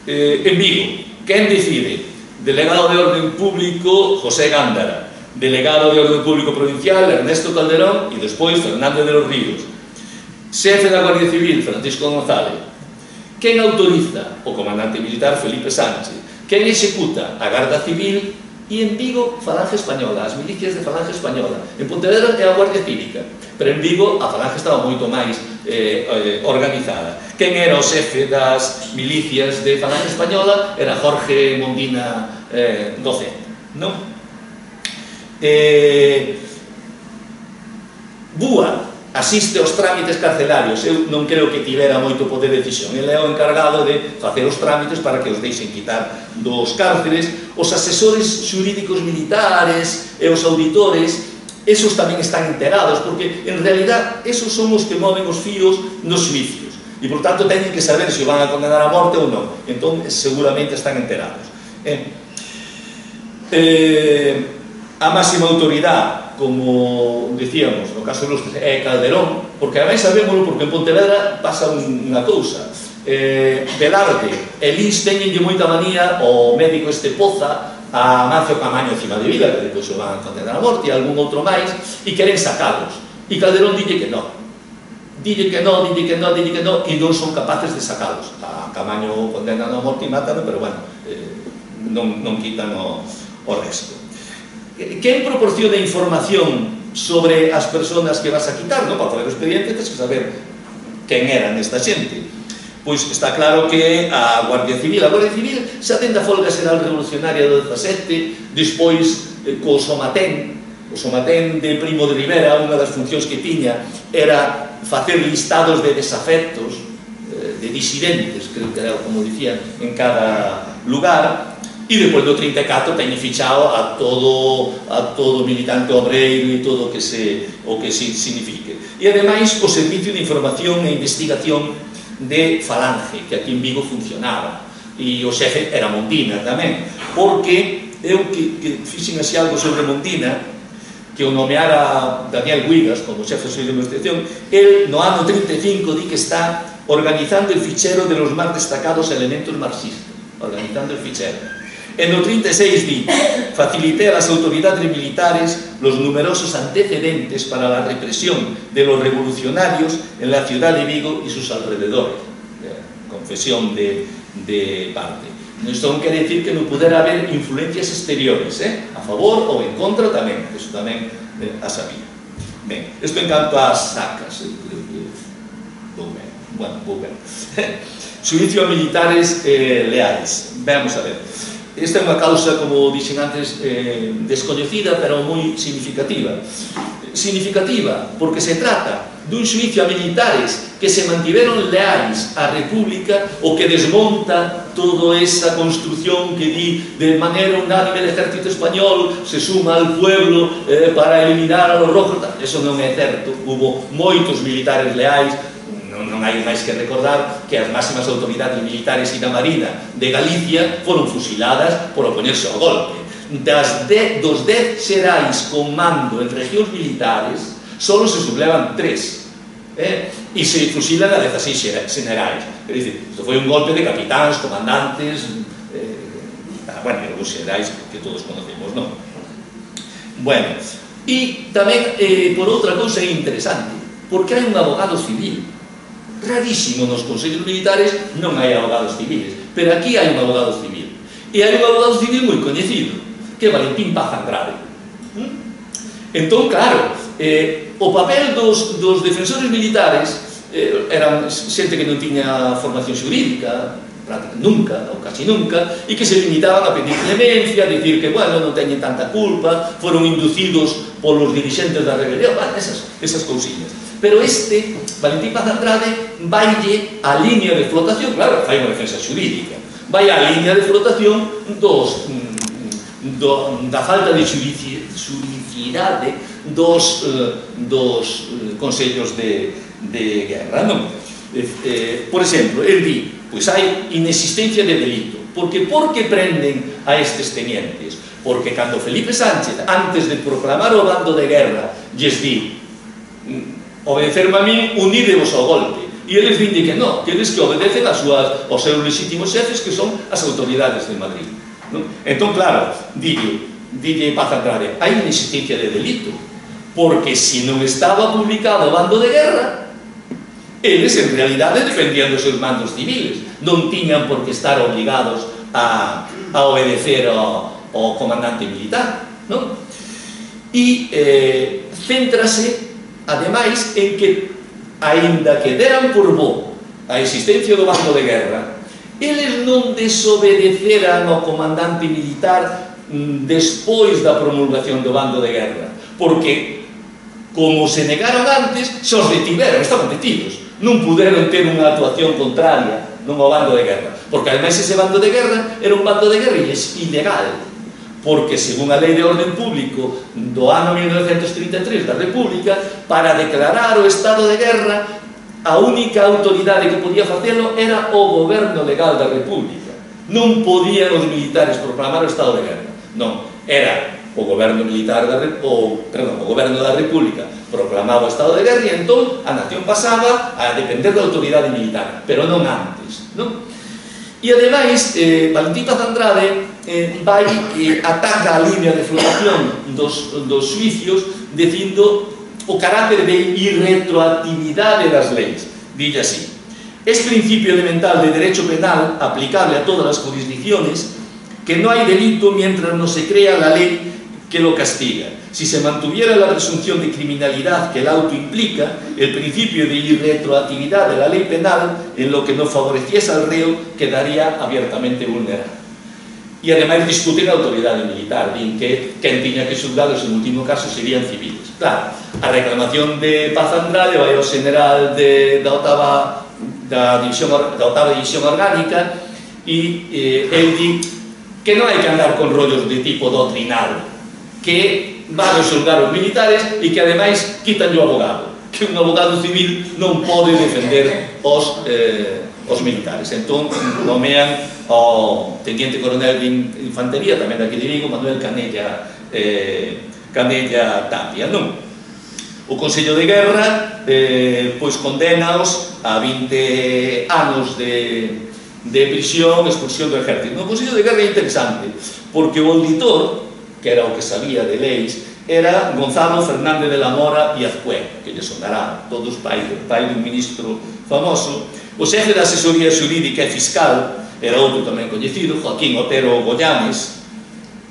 en Vigo, quen decide? Delegado de Orden Público José Gándara, delegado de Orden Público Provincial Ernesto Calderón e despois Fernández de los Ríos, xefe da Guardia Civil Francisco González. Quen autoriza? O comandante militar Felipe Sánchez. Quen executa? A Garda Civil. E en Vigo, Falange Española, as milicias de Falange Española. En Pontevedra é a Guardia Cívica, pero en Vigo a Falange estaba moito máis organizada. Quen era o xefe das milicias de Falange Española? Era Jorge Mondina Docente, non? Búa asiste aos trámites carcelarios. Eu non creo que tivera moito poder de decisión. Ele é o encargado de facer os trámites para que os deixen quitar dos cárceles. Os asesores xurídicos militares e os auditores, esos tamén están enterados, porque en realidad esos son os que moven os fíos nos xuicios e por tanto teñen que saber se o van a condenar a morte ou non. Entón seguramente están enterados. A máxima autoridade, como decíamos, no caso de Lustres, é Calderón, porque ademais sabémoslo porque en Pontevedra pasa unha cousa. Velarde e Lins teñenlle moita manía o médico Poza a Mancio Camaño encima de Vila, que depois o van a condenar a morte, e algún outro máis, e queren sacalos. E Calderón dille que non. Dille que non, e non son capaces de sacalos. A Camaño condenan a morte e matan, pero bueno, non quitan o resto. Quen proporciona información sobre as persoas que vas a quitar? Para fazer o expediente tens que saber quen eran esta xente. Pois está claro que a Guardia Civil xa ten da folga xeral revolucionaria do 17, despois co Somatén de Primo de Rivera, unha das funcións que tiña era facer listados de desafectos, de disidentes, creo que era como dicían, en cada lugar. E depois do 34 teñe fichado a todo militante obreiro e todo o que signifique. E ademais o Servicio de Información e Investigación de Falange, que aquí en Vigo funcionaba. E o xefe era Mondina tamén, porque eu que fixen así algo sobre Mondina, que o nomeara Daniel Guigas como xefe de investigación, el no ano 35 di que está organizando el fichero de los más destacados elementos marxistas, organizando el fichero. En el 36 di, facilité a las autoridades militares los numerosos antecedentes para la represión de los revolucionarios en la ciudad de Vigo y sus alrededores. Confesión de parte. Isto non quere decir que non pudera haber influencias exteriores, a favor ou en contra tamén, eso tamén a sabía. Ben, isto en canto ás sacas, bueno, xuicio a militares leais. Vamos a ver. Esta é unha causa, como dixen antes, descoñecida, pero moi significativa. Significativa porque se trata dun xuicio a militares que se mantiveron leais á República, o que desmonta toda esa construción que di de maneira unánime el ejército español se suma al pueblo para eliminar a los rojos. Eso non é certo. Hubo moitos militares leais. Non hai máis que recordar que as máximas autoridades militares e da Marina de Galicia foron fusiladas por opoñerse ao golpe. Dos 10 xerais con mando en regións militares, só se sublevan 3 e se fusilan a 16 xerais. É dicir, isto foi un golpe de capitáns, comandantes, bueno, os xerais que todos conocemos, non? Bueno, e tamén por outra cousa interesante, porque hai un abogado civil. Rarísimo nos consellos militares non hai abogados civiles, pero aquí hai un abogado civil, e hai un abogado civil moi coñecido, que é Valentín Paz Andrade. Entón, claro, o papel dos defensores militares eran xente que non tiña formación xurídica, nunca, ou casi nunca, e que se limitaban a pedir clemencia, a dicir que, bueno, non teñen tanta culpa, foron inducidos polos dirixentes da rebelión, esas cousiñas. Pero Valentín Paz Andrade, vaille a línea de flotación, claro, fai unha defensa xurídica, vai a línea de flotación da falta de xuridicidade dos consellos de guerra, non? Por exemplo, el di, pois hai inexistencia de delito. Por que prenden a estes tenientes? Porque cando Felipe Sánchez, antes de proclamar o bando de guerra, lles di, obedecerme a min, unídevos ao golpe. E eles dinde que non, que eles que obedecen aos seus legítimos xefes, que son as autoridades de Madrid. Entón, claro, dille Paz Andrade, hai inexistencia de delito, porque se non estaba publicado o bando de guerra, eles en realidade defendían dos seus mandos civiles, non tiñan por que estar obligados a obedecer ao comandante militar, non? E céntrase ademais en que, aínda que deran por bo a existencia do bando de guerra, eles non desobedeceran ao comandante militar despois da promulgación do bando de guerra, porque, como se negaron antes, se os detiveron, estaban detidos, non puderon ter unha actuación contraria non ao bando de guerra, porque ademais ese bando de guerra era un bando de guerra ilegal, porque, según a Lei de Orden Público do ano 1933 da República, para declarar o estado de guerra, a única autoridade que podía facelo era o goberno legal da República. Non podían os militares proclamar o estado de guerra. Non, era o goberno militar o goberno da República proclamaba o estado de guerra e entón a nación pasaba a depender da autoridade militar, pero non antes, non? E ademais, Valentín Paz Andrade vai ataca a línea de flotación dos xuicios dicindo o carácter de irretroactividade das leis. Dille así: es principio elemental de derecho penal aplicable a todas las jurisdicciones que no hay delito mientras no se crea la ley que lo castiga. Si se mantuviera la presunción de criminalidad que el auto implica, el principio de irretroactividad de la ley penal, en lo que no favoreciese al reo, quedaría abiertamente vulnerado. E ademais discuten a autoridade militar, din que quen tiña que xulgados en último caso serían civiles. Claro, a reclamación de Paz Andrade vai ao general da octava división orgánica e el di que non hai que andar con rollos de tipo doctrinal, que van a xulgar os militares e que ademais quitan o abogado, que un abogado civil non pode defender os militares. Entón nomean ao teniente coronel de infantería, tamén daqui de Vigo, Manuel Canella Tapia, non? O Consello de Guerra pois condenaos a 20 anos de prisión, expulsión do ejército. No Consello de Guerra é interesante, porque o auditor, que era o que sabía de leis, era Gonzalo Fernández de la Mora e Azcué, que lle sonará todos pai dun ministro famoso. O xefe da asesoría xurídica e fiscal era outro tamén coñecido, Joaquín Otero Goyanes,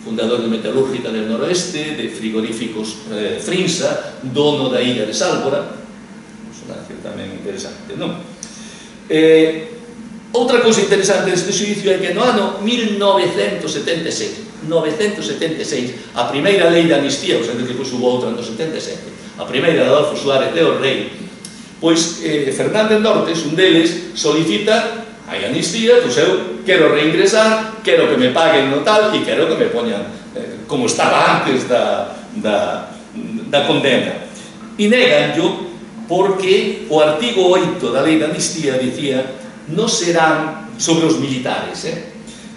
fundador de Metalúrgica del Noroeste, de frigoríficos Frinsa, dono da illa de Sálvora. Tamén interesante, non? Outra cousa interesante deste xuicio é que no ano 1976, a primeira lei de amnistía, ou seja, que depois hubo outra no 77, a primeira de Adolfo Suárez de Rei, pois Fernández Nortes, un deles, solicita a amnistía, pois eu quero reingresar, quero que me paguen no tal e quero que me poñan como estaba antes da condena. E neganllo porque o artigo 8 da lei de amnistía dicía non serán sobre os militares,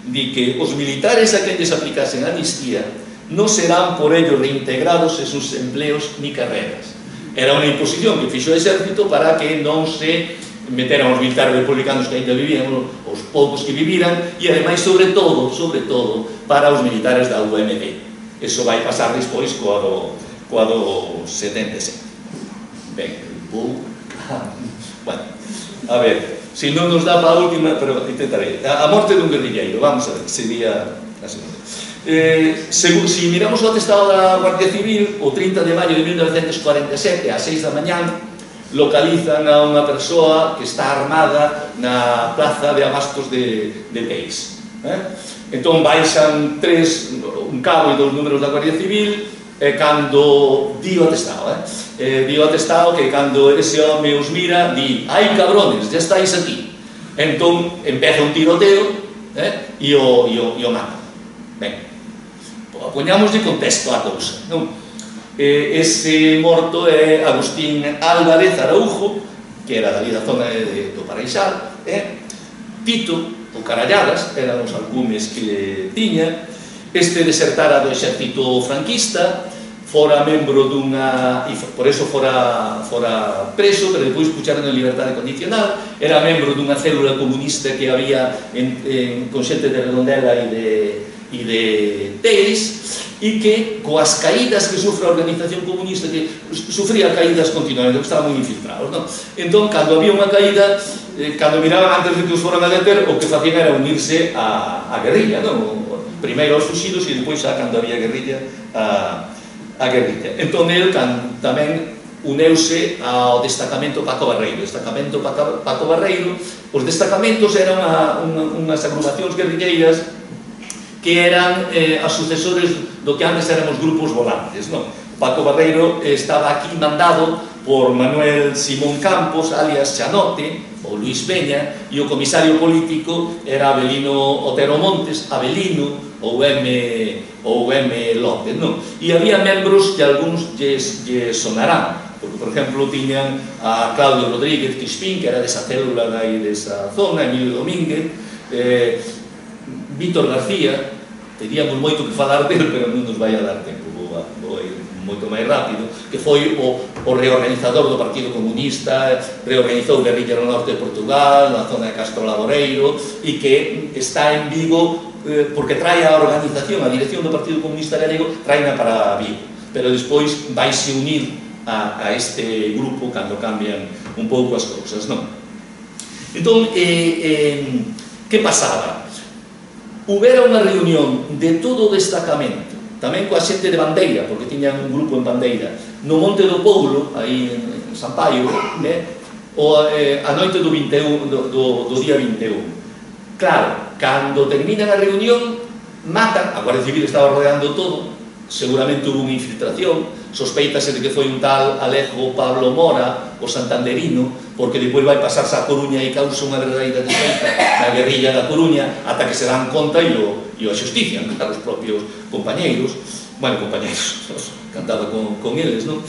di que os militares a quen lles aplicasen a amnistía non serán por ello reintegrados en sus empleos ni carreras. Era unha imposición que fixo o exército para que non se meteran os militares republicanos que ainda vivían, os poucos que viviran, e ademais, sobre todo, para os militares da UMD. Eso vai pasar despois coa do 77. Ben, bueno, a ver, se non nos dá para a última, pero intentarei. A morte dun guerrilleiro, vamos a ver, sería a segunda. Se miramos o atestado da Guardia Civil, o 30 de maio de 1947, ás 6 da mañán, localizan a unha persoa que está armada na plaza de abastos de Teix. Entón baixan un cabo e 2 números da Guardia Civil, e cando di o atestado que cando ese home os mira di: ai cabrones, ya estáis aquí. Entón empeza un tiroteo e o mata. Ben, poñamos de contexto a cousa, non? Ese morto é Agustín Álvarez Araújo, que era dali da zona do Paraixal. Tito, ou Caralladas, eran os alcumes que tiña. Este desertara do exército franquista, fora membro dunha... e por eso fora preso, pero depois puxaron en liberdade condicional. Era membro dunha célula comunista que había con xente de Redondela e de Teix, e que coas caídas que sufre a organización comunista, que sufría caídas continuamente, que estaban moi infiltrados, non? Entón, cando había unha caída, cando miraban antes de que os foran a deter, o que facían era unirse á guerrilla, non? Primeiro aos fuxidos e depois xa cando había guerrilla a guerrilla. Entón el tamén uneuse ao destacamento Paco Barreiro. Os destacamentos eran unhas agrupacións guerrilleiras que eran as sucesores do que antes éramos grupos volantes, non? Paco Barreiro estaba aquí mandado por Manuel Simón Campos, alias Chanote, ou Luis Peña, e o comisario político era Abelino Otero Montes, Abelino ou M. López, non? E había membros que algúns lles sonarán, porque, por exemplo, tiñan a Claudio Rodríguez Crispín, que era desa célula aí desa zona, Emilio Domínguez, Víctor García, teríamos moito que falar del, pero non nos vai a dar tempo. moito máis rápido, que foi o reorganizador do Partido Comunista, reorganizou guerrilla no norte de Portugal, na zona de Castro Laboreiro, e que está en Vigo porque trae a organización, a dirección do Partido Comunista Galego, traena para Vigo, pero despois vaise unir a este grupo cando cambian un pouco as cousas, non? Entón, que pasaba? Houbera unha reunión de todo o destacamento, tamén coa xente de Bandeira, porque tiñan un grupo en Bandeira, no Monte do Poulo, aí en San Paio, a noite do día 21. Claro, cando terminan a reunión, matan, a Guardia Civil estaba rodeando todo, seguramente hubo unha infiltración, sospeitase de que foi un tal Alejo Pablo Mora, o santanderino, porque depois vai pasarse a Coruña e causa unha verdadeira desfeita na guerrilla da Coruña, ata que se dan conta e o axustician a os propios compañeiros, cantaba con eles, non?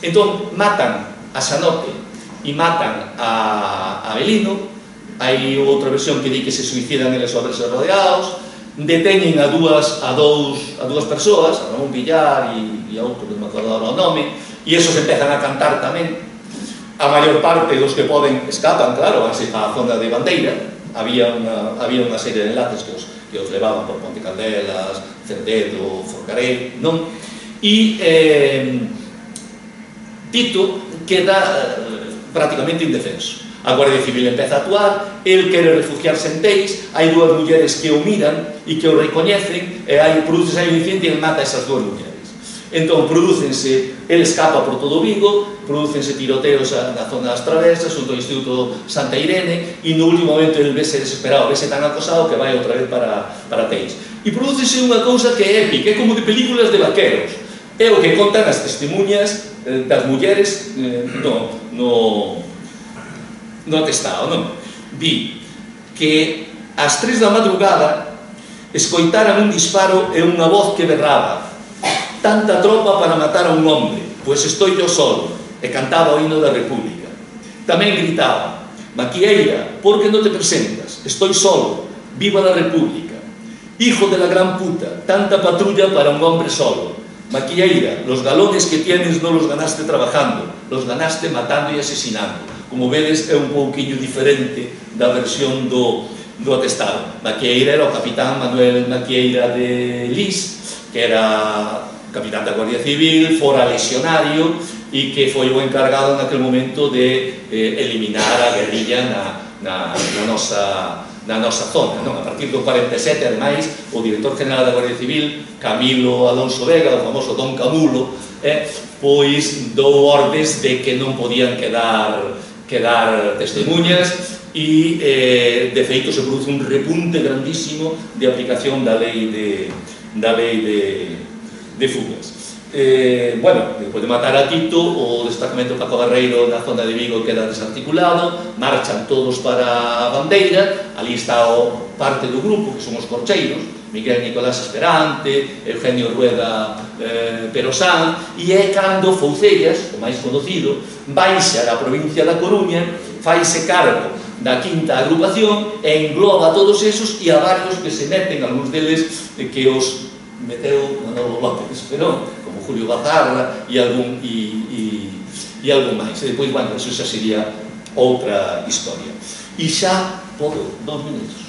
Entón, matan a Sanote e matan a Belino. Hai outra versión que di que se suicidan eles ao verse rodeados, deteñen a dúas persoas, a Ramón Villar e a outro que non me acordo o nome, e esos empezan a cantar tamén. A maior parte dos que poden escapan, claro, a zona de Bandeira. Había unha serie de enlaces que os levaban por Ponte Caldelas, Cerdedo, Forcarei, non? E Tito queda prácticamente indefenso. A Guardia Civil empeza a actuar, el quere refugiarse en Teis, hai dúas mulleres que o miran e que o recoñecen, e produce un incidente e mata esas dúas mulleres. Entón, el escapa por todo Vigo, producense tiroteos na zona das Travesas, junto ao Instituto Santa Irene, e no último momento el vese desesperado, vese tan acosado que vai outra vez para Teis. E produce unha cousa que é épica, é como de películas de vaqueros. É o que contan as testemunhas das mulleres no atestado, non? Di que ás 3 da madrugada escoitaran un disparo e unha voz que berraba: tanta tropa para matar a un hombre, pois estoy yo solo, e cantaba o himno da República. Tamén gritaba: Maquieira, por que non te presentas? Estoy solo, viva la República. Hijo de la gran puta, tanta patrulla para un hombre solo. Maquieira, los galones que tienes non los ganaste trabajando, los ganaste matando e asesinando. Como vedes, é un pouquiño diferente da versión do atestado. Maquieira era o capitán Manuel Maquieira de Lis, que era capitán da Guardia Civil, fora lesionario, e que foi o encargado naquele momento de eliminar a guerrilla na nosa zona. A partir do 47, ademais, o director general da Guardia Civil, Camilo Alonso Vega, o famoso Don Camulo, pois dou ordes de que non podían quedar testemunhas e, de feito, se produce un repunte grandísimo de aplicación da lei de fugas. Despois de matar a Tito, o destacamento Paco Barreiro na zona de Vigo queda desarticulado, marchan todos para a Bandeira, ali está parte do grupo, que son os corcheiros, Miguel Nicolás Esperante, Eugenio Rueda Perosán, e é cando Foucellas, o máis conocido, baixa da provincia da Coruña, faise cargo da quinta agrupación e engloba a todos esos e a varios que se meten, algúns deles que os meteu Manolo López Esperón, como Julio Bazarra e algún máis. E depois, eso xa sería outra historia. E xa, podo, 2 minutos.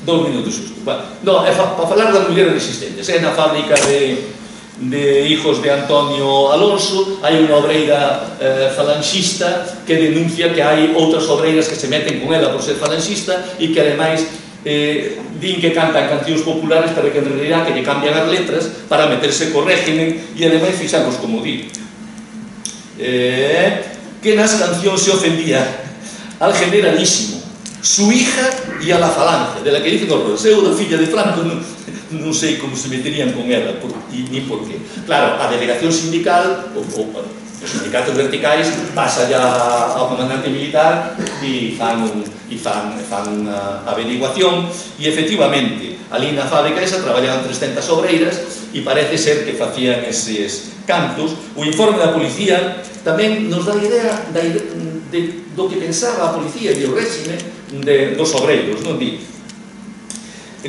2 minutos xusto. Non, é para falar das mulleres resistentes. É na fábrica de hijos de Antonio Alonso, hai unha obreira falanxista que denuncia que hai outras obreiras que se meten con ela por ser falanxista e que ademais din que cantan cancións populares, pero que en realidad que lle cambian as letras para meterse co régimen e ademais fixamos como di que nas cancións se ofendía al generalísimo, su hija y a la falange, de la que dicen os eu da filla de Franco non sei como se meterían con ela ni por qué. Claro, a delegación sindical os sindicatos verticais pasa ya ao comandante militar e fan unha averiguación e efectivamente ali na fábrica esa traballaban 300 obreiras e parece ser que facían eses cantos. O informe da policía tamén nos dá idea do que pensaba a policía e o réxime dos obreiros, non di?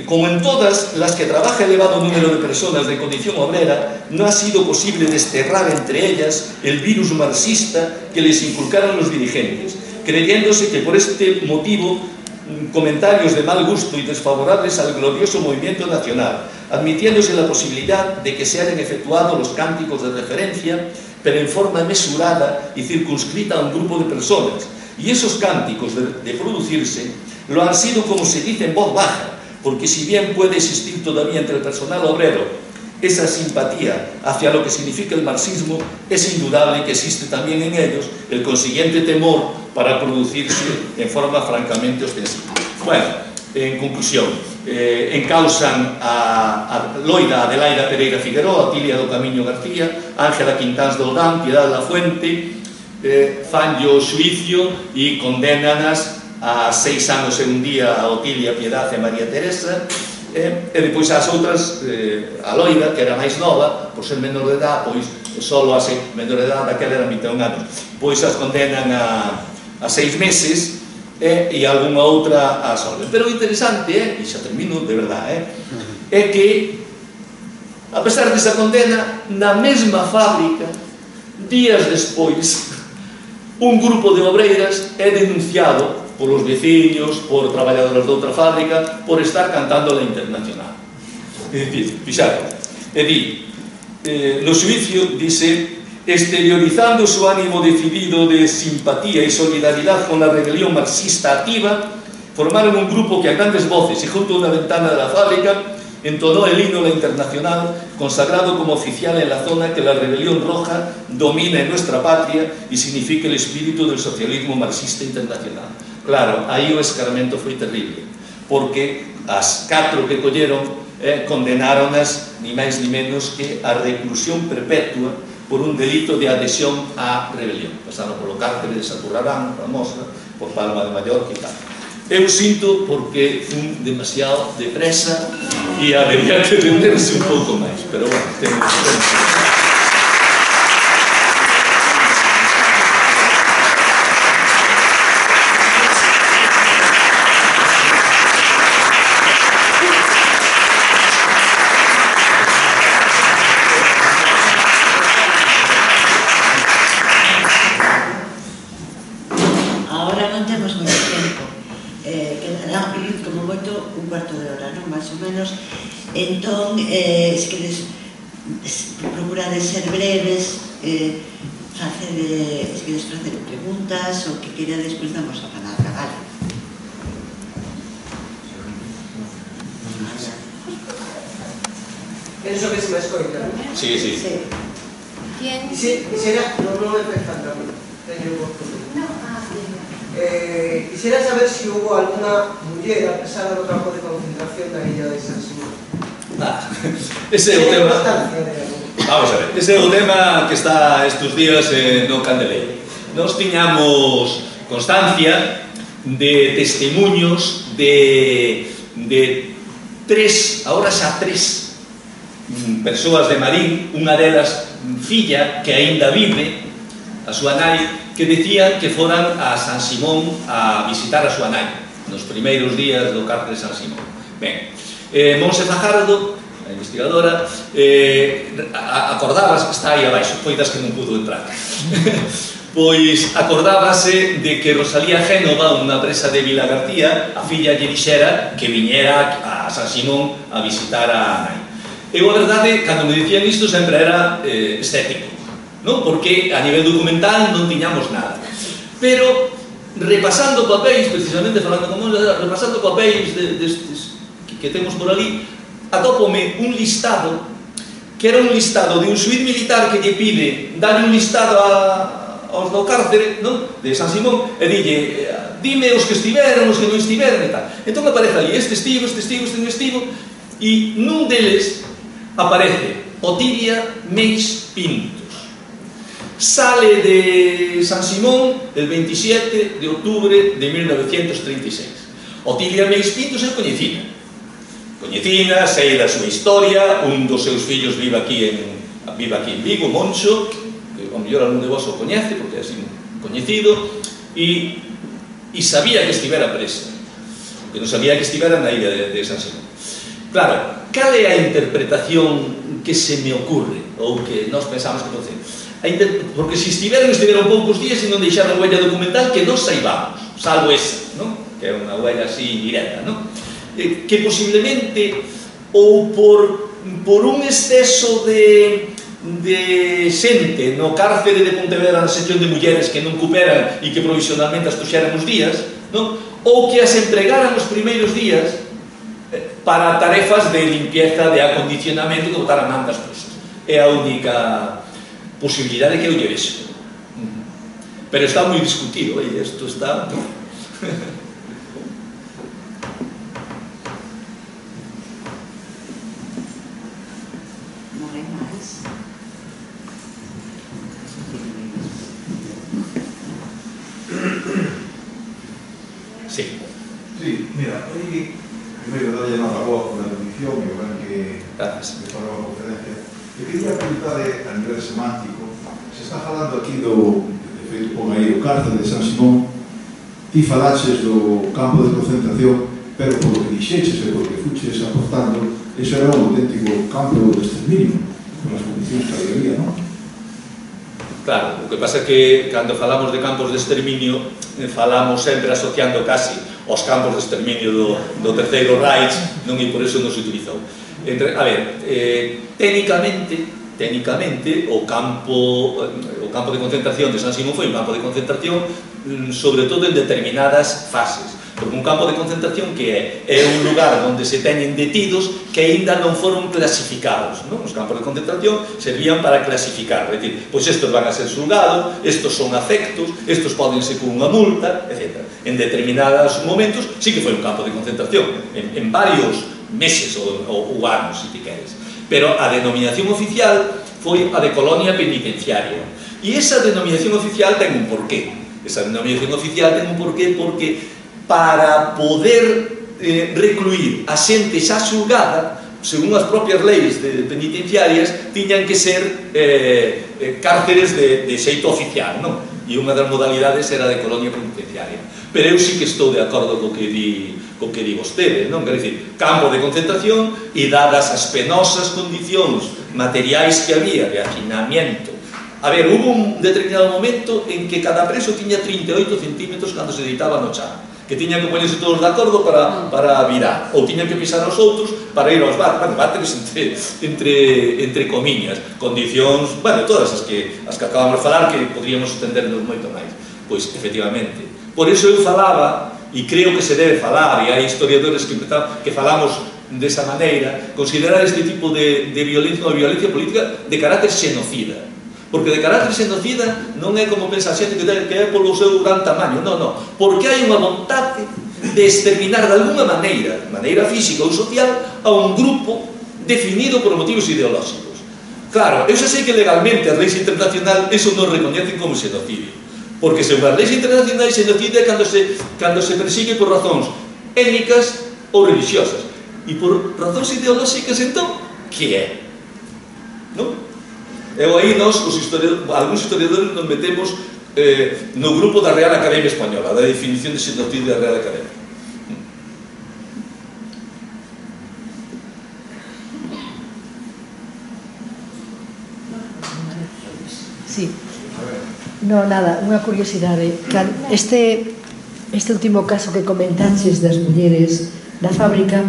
Como en todas las que trabaja elevado número de personas de condición obrera, no ha sido posible desterrar entre ellas el virus marxista que les inculcaron los dirigentes, creyéndose que por este motivo comentarios de mal gusto y desfavorables al glorioso movimiento nacional, admitiéndose la posibilidad de que se hayan efectuado los cánticos de referencia, pero en forma mesurada y circunscrita a un grupo de personas. Y esos cánticos, de producirse, lo han sido, como se dice, en voz baja, porque si bien puede existir todavía entre el personal obrero esa simpatía hacia lo que significa el marxismo, es indudable que existe también en ellos el consiguiente temor para producirse en forma francamente ostensiva. Bueno, en conclusión, encausan a Loida Adelaida Pereira Figueroa, Otilia do Camiño García, Ángela Quintáns Doldán, Piedad da Fuente, fanlle o xuicio e condenanas a 6 anos e un día a Otilia, Piedad e María Teresa, e depois as outras, a Loida, que era máis nova, por ser menor de edad, pois só a menor de edad, daquela era 21 anos, pois as condenan a 6 meses e algunha outra a solven. Pero o interesante e xa termino, de verdade, é que, a pesar desa condena, na mesma fábrica, días despois, un grupo de obreiras é denunciado polos veciños, por traballadoras de outra fábrica, por estar cantando la Internacional. É dicir, fixaron, no xuicio dice: exteriorizando su ánimo decidido de simpatía y solidaridad con la rebelión marxista activa, formaron un grupo que a grandes voces y junto a una ventana de la fábrica entonó el himno La Internacional, consagrado como oficial en la zona que la rebelión roja domina en nuestra patria y significa el espíritu del socialismo marxista internacional. Claro, aí o escarmento foi terrible, porque as 4 que colleron condenáronas ni máis ni menos que a reclusión perpetua por un delito de adhesión á rebelión. Pasaron polo cárcere de Saturrarán, famosa, por Palma de Mallorca e tal. Eu sinto porque fun demasiado depresa e habería que renderse un pouco máis, pero bueno, temos que... Entón, se queres procurar de ser breves, se queres facer preguntas o que queira, despois damos a palabra, vale? Penso que se me escoita. Sí, sí. Quisiera, non me pensando a mí, teño un poco. Quisiera saber si hubo alguna muller apesada no campo de concentración da illa de San Simón. Ese é o tema. Vamos a ver, ese é o tema que está estes días no Candeleiro. Nos tiñamos constancia de testemunhos de 3, agora xa 3 persoas de Marín, unha delas filla que aínda vive, a súa nai, que decían que foran a San Simón a visitar a súa nai nos primeiros días do cárcere de San Simón. Ben, Monse Fajardo, a investigadora, acordábase, que está aí abaixo, foi das que non pudo entrar, pois acordábase de que Rosalía Génova, unha presa de Vila García, a filla lle dixera que viñera a San Simón a visitar a nai. Eu, a verdade, cando me dicían isto, sempre era estético, non? Porque a nivel documental non tiñamos nada. Pero, repasando papéis, precisamente falando con Monse, repasando papéis destes que temos por ali, atópome un listado que era un listado de un xuíz militar que lle pide darle un listado aos do cárcere, non? De San Simón, e dille, dime os que estiveron, os que non estiveron e tal. Entón aparece ali este testigo, e nun deles aparece Otilia Meis Pintos. Sale de San Simón el 27 de octubre de 1936. Otilia Meis Pintos é coñecida, sei da súa historia, un dos seus fillos vive aquí en Vigo, Moncho, que ao mellor algún de vos o coñece, porque é así coñecido, e sabía que estivera presa, que non sabía que estivera na illa de San Simón. Claro, cal é a interpretación que se me ocurre, ou que nós pensamos que pode ser? Porque se estiveron poucos días e non deixaron huella documental que non saibamos, salvo esa, non? Que é unha huella así directa, non? Que posiblemente, ou por un exceso de xente no cárcere de Pontevedra na sección de mulleres que non cooperan e que provisionalmente as puxeran os días, non? Ou que as empregaran os primeiros días para tarefas de limpieza, de acondicionamento, que botaran mantas presas. É a única posibilidade que eu lle vexo. Pero está moi discutido, e isto está... Non hai máis. Sí. Sí, mira, hoy primeiro dalle nada voz pola definición e o ben que falou a conferencia. Eu quería preguntar a nivel semántico, se está falando aquí do, de feito, pon aí o cárcel de San Simón, ti falaches do campo de concentración, pero por lo que dixeches e por que fuches aportando, eso era un auténtico campo de exterminio, por as condicións que había, non? Claro, o que pasa é que cando falamos de campos de exterminio falamos sempre asociando casi aos campos de exterminio do Terceiro Reich, non, e por iso non se utilizou. A ver, técnicamente o campo de concentración de San Simón foi un campo de concentración sobre todo en determinadas fases, porque un campo de concentración que é un lugar onde se teñen detidos que aínda non foron clasificados, non? Os campos de concentración servían para clasificar, é dicir, pois estos van a ser xulgados, estos son afectos, estos poden ser con unha multa, etc. En determinados momentos sí que foi un campo de concentración, en varios meses ou anos, se ti queres. Pero a denominación oficial foi a de colonia penitenciaria. E esa denominación oficial ten un porqué. Esa denominación oficial ten un porqué porque para poder recluir a xente xa xulgada, según as propias leis penitenciarias, tiñan que ser cárceres de xeito oficial, non? E unha das modalidades era de colonia penitenciaria. Pero eu sí que estou de acordo co que di vostede, non? Quer dicir, campo de concentración e dadas as penosas condicións materiais que había de hacinamiento. A ver, hubo un determinado momento en que cada preso tiña 38 centímetros cando se deitaba no chan, que tiñan que poñerse todos de acordo para virar, ou tiñan que pisar aos outros para ir aos váteres entre comiñas, condicións, bueno, todas as que acabamos de falar, que podríamos entendernos moito máis. Pois, efectivamente, por iso eu falaba, e creo que se debe falar, e hai historiadores que falamos desa maneira, considerar este tipo de violencia unha violencia política de carácter xenocida. Porque de carácter xenocida non é como pensa a xente que é polo seu gran tamaño, non, porque hai unha vontade de exterminar de alguna maneira física ou social, a un grupo definido por motivos ideolóxicos. Claro, eu xa sei que legalmente as leis internacionais eso non recoñecen como xenocidio, porque según as leis internacionais xenocidio é cando se persigue por razóns étnicas ou religiosas, e por razóns ideolóxicas, entón, que é? Non? E aí nós, algúns historiadores, nos metemos no grupo da Real Academia Española, da definición de xenocidio da Real Academia. Sí. No, nada, unha curiosidade. Este último caso que comentaches das mulleres da fábrica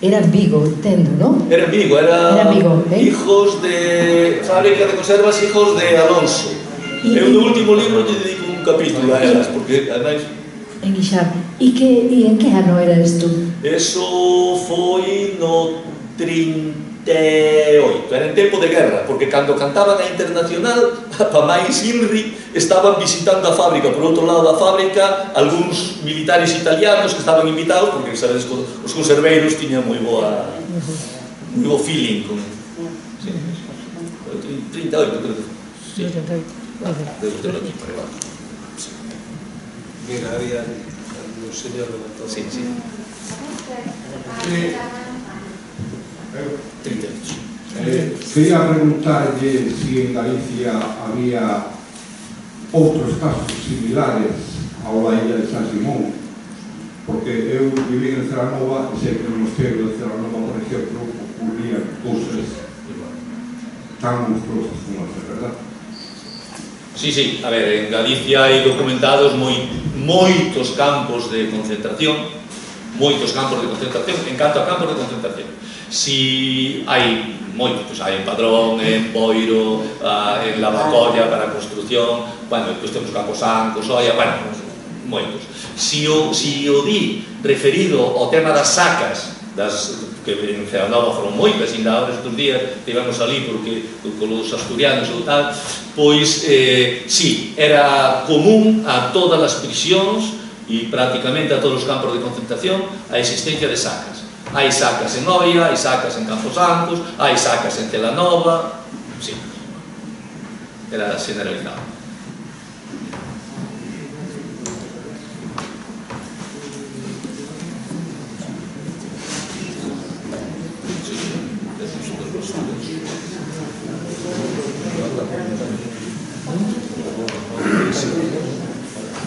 era en Vigo, entendo, non? Era en Vigo, era hijos de fábrica de conservas, hijos de Alonso. Eu no último libro lle dedico un capítulo a elas, porque ademais... En Guixar. E en que ano era isto? Eso foi no 38, era en tempo de guerra, porque cando cantaban a Internacional, pa máis Inri, estaban visitando a fábrica. Por outro lado da fábrica, algúns militares italianos que estaban invitados, porque sabes, os conserveiros tiñan moi bo feeling con... 38, creo que... Sí. 38. Mira, había un señor levantado. Sí. 38. Quería preguntarlle si en Galicia había outros casos similares ao da illa de San Simón, porque eu viví en Celanova e sei que no mosteiro de Celanova, por exemplo, ocurrían cousas tan monstruosas como esta, verdad? Sí, a ver, en Galicia hai documentados moitos campos de concentración, en canto a campos de concentración. Si hai moitos, pois hai en Padrón, en Boiro, en Lavacolla para a construción, bueno, depois temos Camposanco, Soia, bueno, moitos. Si o di referido ao tema das sacas, que en Celanova foron moitas, ainda ahora estes días estivemos ali porque con os asturianos ou tal, pois sí, era común a todas as prisións e prácticamente a todos os campos de concentración a existencia de sacas. Hai sacas en Oia, hai sacas en Camposancos, hai sacas en Celanova, sí, era generalizado.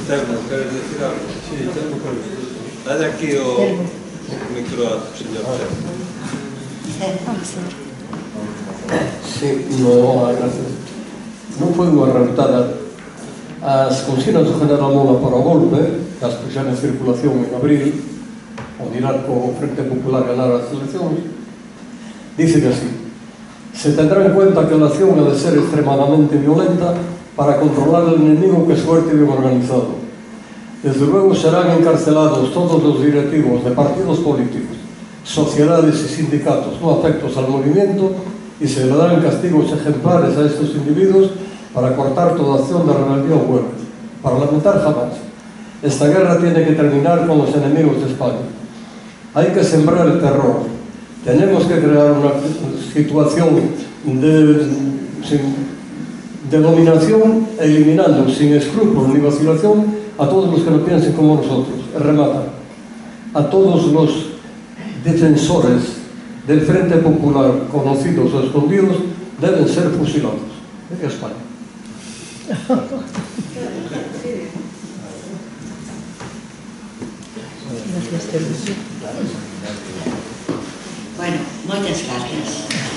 Termo, queres decir algo? Sí, Termo, dale aquí o micro al señor Termo. Sí, gracias. Non foi unha rebutada. As consignas do General Mola para o golpe, as puxan en circulación en abril, ao mirar co Frente Popular ganar as eleccións, dicen así: se tendrá en cuenta que la acción ha de ser extremadamente violenta para controlar al enemigo que es fuerte y bien organizado. Desde luego serán encarcelados todos los directivos de partidos políticos, sociedades y sindicatos no afectos al movimiento y se le darán castigos ejemplares a estos individuos para cortar toda acción de rebeldía o huelga. Parlamentar jamás. Esta guerra tiene que terminar con los enemigos de España. Hay que sembrar el terror. Tenemos que crear una situación de dominación, eliminando sin escrúpulos ni vacilación a todos los que no piensen como nosotros. Remata. A todos los defensores del Frente Popular, conocidos o escondidos, deben ser fusilados. En España. Bueno, moitas gracias.